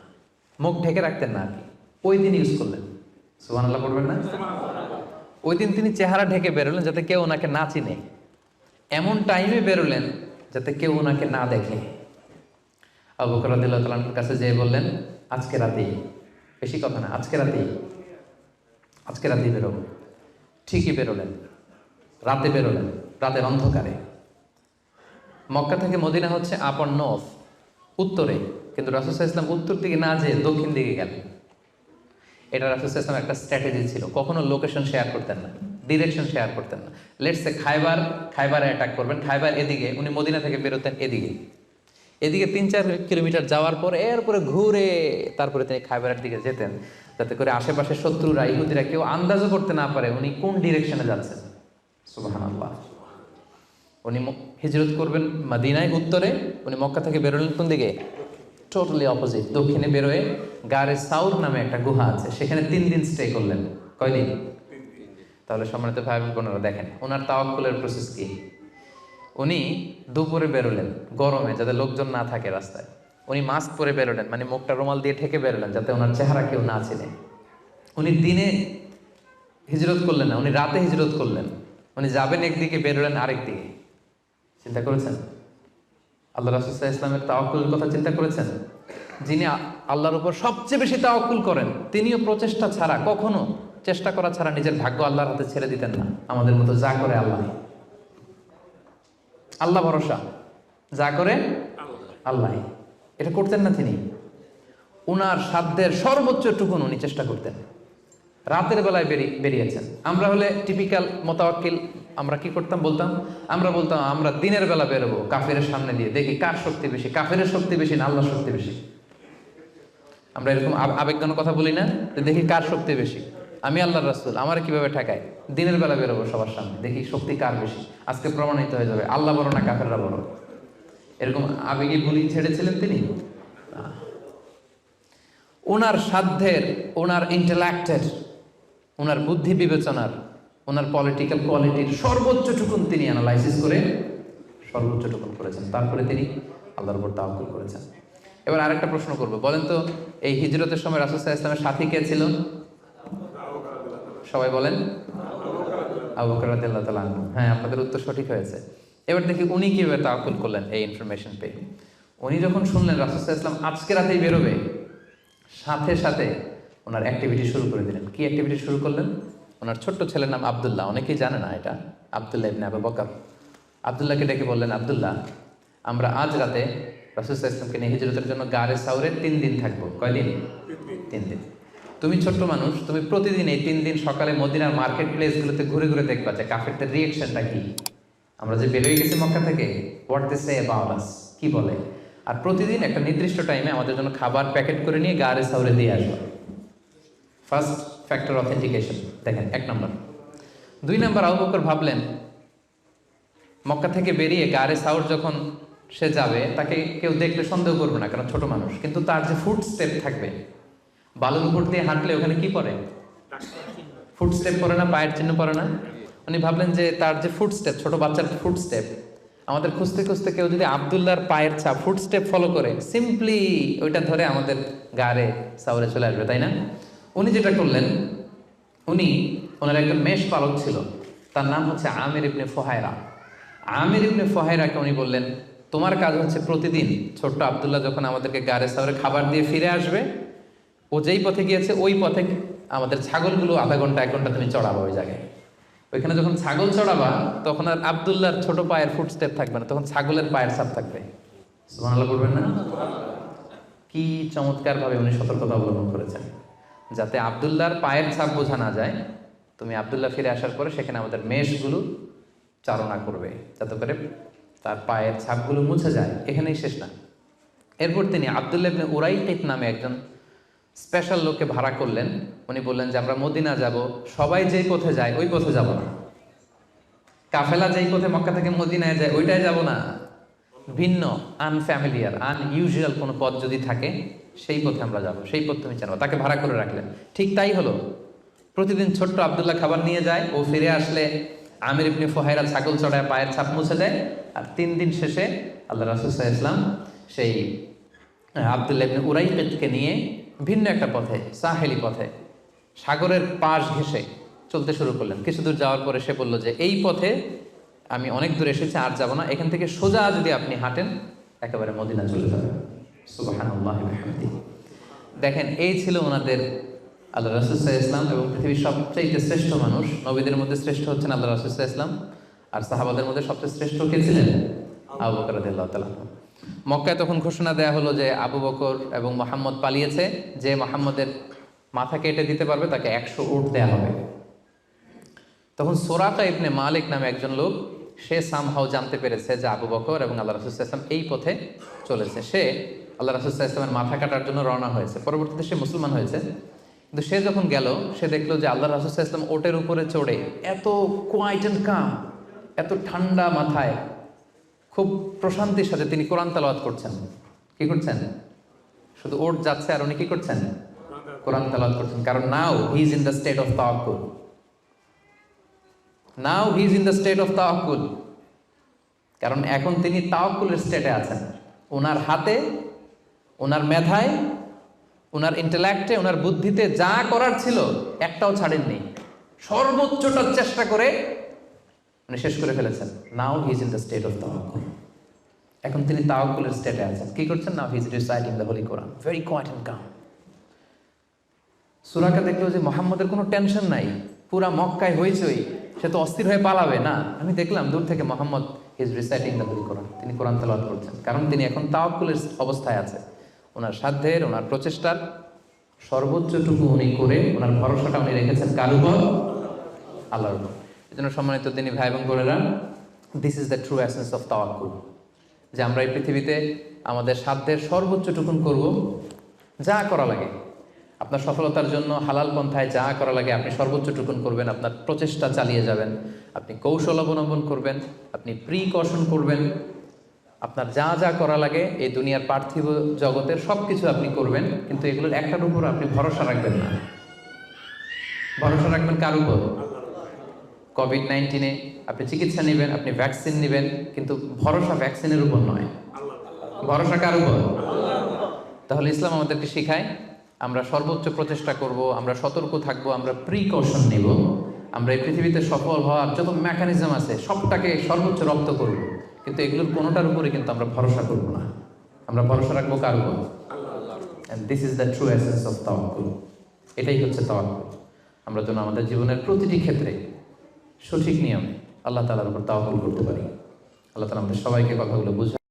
A: মুখ ঢেকে রাখতেন না আর কি, ওই দিন ইউজ করলেন। সুবহানাল্লাহ পড়বেন না? ওই দিন তিনি চেহারা ঢেকে বেরোলেন যাতে কেউ ওনাকে না চিনে, এমন টাইমে বেরোলেন যাতে কেউ ওনাকে না দেখে। আবু বকর রাদিয়াল্লাহু তাআলার কাছে যেয়ে বললেন, আজকে রাতেই, বেশি কথা না, আজকে রাতেই বেরোবো। ঠিকই বেরোলেন, রাতে বেরোলেন, রাতের অন্ধকারে। মক্কা থেকে মদিনা হচ্ছে আপ অর নর্থ, উত্তরে, কিন্তু রাসূল সাল্লাল্লাহু আলাইহি ওয়াসাল্লাম উত্তর দিকে না যেয়ে দক্ষিণ দিকে গেলেন। এটা রাসূল সাল্লাল্লাহু আলাইহি ওয়াসাল্লামের একটা স্ট্র্যাটেজি ছিল, কখনো লোকেশন শেয়ার করতেন না, ডিরেকশন শেয়ার করতেন না। লেটস সে খাইবারে অ্যাটাক করবেন, খাইবার এদিকে, উনি মদিনা থেকে বেরোতেন এদিকে 3-4 কিলোমিটার যাওয়ার পর এরপরে ঘুরে তারপরে তিনি খাইবারের দিকে যেতেন, যাতে করে আশেপাশে শত্রুরা, ইহুদিরা কেউ আন্দাজও করতে না পারে উনি কোন ডিরেকশনে যাচ্ছেন। সুবহানাল্লাহ। উনি হিজরত করবেন মদিনায় উত্তরে, উনি মক্কা থেকে বেরোলেন কোন দিকে? টোটালি অপোজিট, দক্ষিণে বেরোয় গারে সাউর নামে একটা গুহা আছে, সেখানে 3 দিন স্টে করলেন। কয়দিন? তাহলে সম্মানিত ভাই বোনেরা দেখেন ওনার তাওয়াক্কুলের প্রসেস কি। উনি দুপুরে বেরোলেন গরমে, যাতে লোকজন না থাকে রাস্তায়। উনি মাস্ক পরে বেরোলেন, মানে মুখটা রুমাল দিয়ে ঢেকে বেরোলেন যাতে ওনার চেহারা কেউ না চিনে। উনি দিনে হিজরত করলেন না, উনি রাতে হিজরত করলেন। উনি যাবেন একদিকে, বেরোলেন আরেক দিকে। চিন্তা করেছেন আল্লাহ রাসূল সাল্লাল্লাহু আলাইহি ওয়াসাল্লামের তাওয়াক্কুলের কথা? চিন্তা করেছেন? যিনি আল্লাহর উপর সবচেয়ে বেশি তাওয়াক্কুল করেন, তিনিও প্রচেষ্টা ছাড়া, কখনো চেষ্টা করা ছাড়া নিজের ভাগ্য আল্লাহর হাতে ছেড়ে দিতেন না। আমাদের মতো যা করে আল্লাহ ভরসা, যা করে আল্লাহ, এটা করতেন না তিনি। উনার সাধ্যের সর্বোচ্চটুকুন উনি চেষ্টা করতেন। রাতের বেলায় বেরিয়েছেন। আমরা হলে টিপিক্যাল মোতাওয়াক্কিল, আমরা কি করতাম? আমরা বলতাম আমরা দিনের বেলা বেরোবো কাফেরের সামনে দিয়ে, দেখি কার শক্তি বেশি, কাফেরের শক্তি বেশি না আল্লাহর শক্তি বেশি। আমরা এরকম আবেগঘন কথা বলি না, যে দেখি কার শক্তি বেশি, আমি আল্লাহর রাসূল, আমার কিভাবে ঠেকায়, দিনের বেলা বেরোবো সবার সামনে, দেখি শক্তি কার বেশি, আজকে প্রমাণিত হয়ে যাবে আল্লাহ বড় না কাফেররা বড়। এরকম আবেগে গুলি ছেড়েছিলেন তিনি। ওনার সাধ্যের, ওনার ইন্টেলেক্টের, ওনার বুদ্ধি বিবেচনার, ওনার পলিটিক্যাল কোয়ালিটির সর্বোচ্চটুকুন তিনি অ্যানালাইসিস করে সর্বোচ্চটুকুন করেছেন, তারপরে তিনি আল্লাহর উপর তাওয়াক্কুল করেছেন। এবার আরেকটা প্রশ্ন করবো, বলেন তো এই হিজরতের সময় রাসূল সাল্লাল্লাহু আলাইহি ওয়াসাল্লামের সাথী কে ছিল? সবাই বলেন আবু বকর রাদিয়াল্লাহু তাআলা আনহু। হ্যাঁ, আপনাদের উত্তর সঠিক হয়েছে। এবার দেখি উনি কিভাবে তাওয়াক্কুল করলেন এই ইনফরমেশন পেয়ে। উনি যখন শুনলেন রাসূল সাল্লাল্লাহু আলাইহি ওয়াসাল্লাম আজকে রাতেই বেরোবে, সাথে সাথে ওনার অ্যাক্টিভিটি শুরু করে দিলেন। কি অ্যাক্টিভিটি শুরু করলেন? ওনার ছোট্ট ছেলের নাম আব্দুল্লাহ, অনেকেই জানে না এটা, আব্দুল্লাহ ইবনে আবু বকর। আব্দুল্লাহকে ডেকে বললেন, আব্দুল্লাহ, আমরা আজ রাতে রাসূল সাল্লাল্লাহু আলাইহি ওয়াসাল্লামকে নিয়ে হিজরতের জন্য গারে সাউরে 3 দিন থাকবো। কয়দিন? 3 দিন। তুমি ছোট্ট মানুষ, তুমি প্রতিদিন এই 3 দিন সকালে মদিনার মার্কেট প্লেসগুলোতে ঘুরে ঘুরে দেখবা যে কাফেরদের রিয়েকশনটা কি, আমরা যে বের হয়ে গেছি মক্কা থেকে, what they say about us, কি বলে। আর প্রতিদিন একটা নির্দিষ্ট টাইমে আমাদের জন্য খাবার প্যাকেট করে নিয়ে গারে সাউরে দিয়ে আসবা। ফার্স্ট ফ্যাক্টর অথেন্টিকেশন, দেখেন 1 নম্বর। 2 নম্বর, আবু বকর ভাবলেন মক্কা থেকে বেরিয়ে গারে সাউর যখন সে যাবে, তাকে কেউ দেখলে সন্দেহ করবে না, কারণ ছোট মানুষ। কিন্তু তার যে ফুট স্টেপ থাকবে, বালুর উপর দিয়ে হাঁটলে ওখানে কি পড়ে? ফুট স্টেপ পড়ে না, পায়ের চিহ্ন পড়ে না? উনি ভাবলেন যে তার যে ফুট স্টেপ, ছোট বাচ্চার ফুট স্টেপ, আমাদের খুঁজতে খুঁজতে কেউ যদি আব্দুল্লাহর পায়ের ছাপ, ফুট স্টেপ ফলো করে, সিম্পলি ওইটা ধরে আমাদের গারে সাউরে চলে আসবে, তাই না? উনি যেটা করলেন, উনি ওনার একজন মেষ পালক ছিল, তার নাম হচ্ছে আমির ইবনে ফুহায়রা। আমির ইবনে ফুহায়রাকে উনি বললেন, তোমার কাজ হচ্ছে প্রতিদিন ছোট্ট আব্দুল্লাহ যখন আমাদেরকে গারে সাউরে খাবার দিয়ে ফিরে আসবে, ও যেই পথে গিয়েছে ওই পথে আমাদের ছাগলগুলো আধা ঘন্টা 1 ঘন্টা তুমি চড়াবা ওই জায়গায়। ওইখানে যখন ছাগল চড়াবা তখন আর আব্দুল্লাহর ছোট পায়ের ফুট স্টেপ থাকবে না, তখন ছাগলের পায়ের ছাপ থাকবে। সুবহানাল্লাহ বলবেন না? কি চমৎকার ভাবে উনি সতর্কতা অবলম্বন করেছেন, যাতে আব্দুল্লাহর পায়ের ছাপ বোঝা না যায়। তুমি আব্দুল্লাহ ফিরে আসার পরে সেখানে আমাদের মেষগুলো চারণা করবে, যাতে করে তার পায়ের ছাপগুলো মুছে যায়। এখানেই শেষ না। এরপর তিনি আব্দুল্লাহ ইবনে উরাইকিত নামে একজন স্পেশাল লোককে ভাড়া করলেন। উনি বললেন যে আমরা মদিনা যাব, সবাই যেই পথে যায় ওই পথে যাব না, কাফেলা যেই পথে মক্কা থেকে মদিনায় যায় ওইটাই যাব না, ভিন্ন আনফ্যামিলিয়ার আনইউজুয়াল কোনো পথ যদি থাকে সেই পথে আমরা যাব, সেই পথ তুমি জানো। তাকে ভাড়া করে রাখলেন। ঠিক তাই হলো। প্রতিদিন ছোট্ট আব্দুল্লাহ খাবার নিয়ে যায়, ও ফিরে আসলে আমির ইবনে ফুহায়রা ছাগল চড়ায় পায়ের ছাপ মুছে দেয়। আর 3 দিন শেষে আল্লাহ রাসূল সাল্লাল্লাহু আলাইহি ওয়াসাল্লাম সেই আব্দুল্লাহ ইবনে উরাইকিতকে নিয়ে ভিন্ন একটা পথে, সাহেলি পথে, সাগরের পাশ ঘেঁষে চলতে শুরু করলেন। কিছু দূর যাওয়ার পরে সে বলল যে এই পথে আমি অনেক দূর এসেছি, আর যাব না, এখান থেকে সোজা যদি আপনি হাঁটেন একেবারে মদিনা চলে যাবেন। সুবহানাল্লাহি ওয়া বিহামদিহি। দেখেন, এই ছিল ওনাদের আল্লাহ রাসূল সাল্লাল্লাহু আলাইহি ওয়াসাল্লাম, এবং পৃথিবীর সবচেয়ে শ্রেষ্ঠ মানুষ। নবীদের মধ্যে শ্রেষ্ঠ হচ্ছেন আল্লাহ রাসূল সাল্লাল্লাহু আলাইহি ওয়াসাল্লাম, আর সাহাবাদের মধ্যে সবচেয়ে শ্রেষ্ঠ কে ছিলেন? আবু বকর রাদিয়াল্লাহু তাআলা। মক্কায় তখন ঘোষণা দেয়া হলো যে আবু বকর এবং মুহাম্মদ পালিয়েছে, যে মুহাম্মদের মাথা কেটে দিতে পারবে তাকে 100 উট দেয়া হবে। তখন সুরাকা ইবনে মালিক নামে একজন লোক, সে সামহাও জানতে পেরেছে যে আবু বকর এবং আল্লাহ রাসূল সাল্লাল্লাহু আলাইহি ওয়াসাল্লাম এই পথে চলেছে। সে আল্লাহ রাসূল সাল্লাল্লাহু আলাইহি ওয়াসাল্লামের মাথা কাটার জন্য রওনা হয়েছে। পরবর্তীতে সে মুসলমান হয়েছে। কিন্তু সে যখন গেল, সে দেখলো যে আল্লাহ রাসূল সাল্লাল্লাহু আলাইহি ওয়াসাল্লাম ওটের উপরে চড়ে এত কোয়াইট এন্ড কাম, এত ঠান্ডা মাথায়, খুব প্রশান্তির সাথে তিনি কোরআন তেলাওয়াত করছেন। কি করছেন? শুধু ওট যাচ্ছে আর উনি কি করছেন? কোরআন তেলাওয়াত করছেন। কারণ now he is in the state of তাওয়াক্কুল। Now he is in the state of তাওয়াক্কুল। কারণ এখন তিনি তাওয়াক্কুলের স্টেটে আছেন। ওনার হাতে, ওনার মেধায়, ওনার ইন্টেলেক্টে, ওনার বুদ্ধিতে যা করার ছিল একটাও ছাড়েননি। সর্বোচ্চটা চেষ্টা করে উনি শেষ করে ফেলেছেন। Now he is in the state of তাওয়াক্কুল। এখন তিনি তাওয়াক্কুলের স্টেটে আছেন। কি করছেন? Now he is reciting the holy Quran, very quiet and calm. সুরাকা দেখলো যে মুহাম্মদের কোনো টেনশন নাই, পুরা মক্কায় হইচই, সে তো অস্থির হয়ে পালাবে না। আমি দেখলাম দূর থেকে Muhammad he is reciting the holy Quran, তিনি কোরআন তেলাওয়াত করছেন। কারণ তিনি এখন তাওয়াক্কুলের অবস্থায় আছে। ওনার সাধ্যের, ওনার প্রচেষ্টার সর্বোচ্চটুকু উনি করে ওনার ভরসাটা উনি রেখেছেন কার উপর? আল্লাহর উপর। এই জন্য সম্মানিত তিনি ভাই এবং বোনেরা, this is the true essence of তাওয়াক্কুল, যে আমরা এই পৃথিবীতে আমাদের সাধ্যের সর্বোচ্চটুকুন করব, যা করা লাগে আপনার সফলতার জন্য হালাল পন্থায় যা করা লাগে আপনি সর্বোচ্চটুকুন করবেন, আপনার প্রচেষ্টা চালিয়ে যাবেন, আপনি কৌশল অবলম্বন করবেন, আপনি প্রিকশন করবেন, আপনার যা যা করা লাগে এই দুনিয়ার পার্থিব জগতের সব কিছু আপনি করবেন, কিন্তু এগুলোর একটার উপর আপনি ভরসা রাখবেন না। ভরসা রাখবেন কার উপর? কোভিড-19 আপনি চিকিৎসা নেবেন, আপনি ভ্যাকসিন নেবেন, কিন্তু ভরসা ভ্যাকসিনের উপর নয়, ভরসা কার উপর? তাহলে ইসলাম আমাদেরকে শেখায় আমরা সর্বোচ্চ প্রচেষ্টা করব, আমরা সতর্ক থাকব, আমরা প্রিকশন নেব, আমরা এই পৃথিবীতে সফল হওয়ার যত মেকানিজম আছে সবটাকে সর্বোচ্চ রপ্ত করব, কিন্তু এগুলোর কোনোটার উপরে কিন্তু আমরা ভরসা করব না। আমরা ভরসা রাখবো কার উপর? And this is the true essence of তাওয়াক্কুল। এটাই হচ্ছে তাওয়াক্কুল। আমরা যেন আমাদের জীবনের প্রতিটি ক্ষেত্রে সঠিক নিয়মে আল্লাহ তাআলার উপর তাওয়াক্কুল করতে পারি। আল্লাহ তাআলা আমাদের সবাইকে কথাগুলো বুঝায়।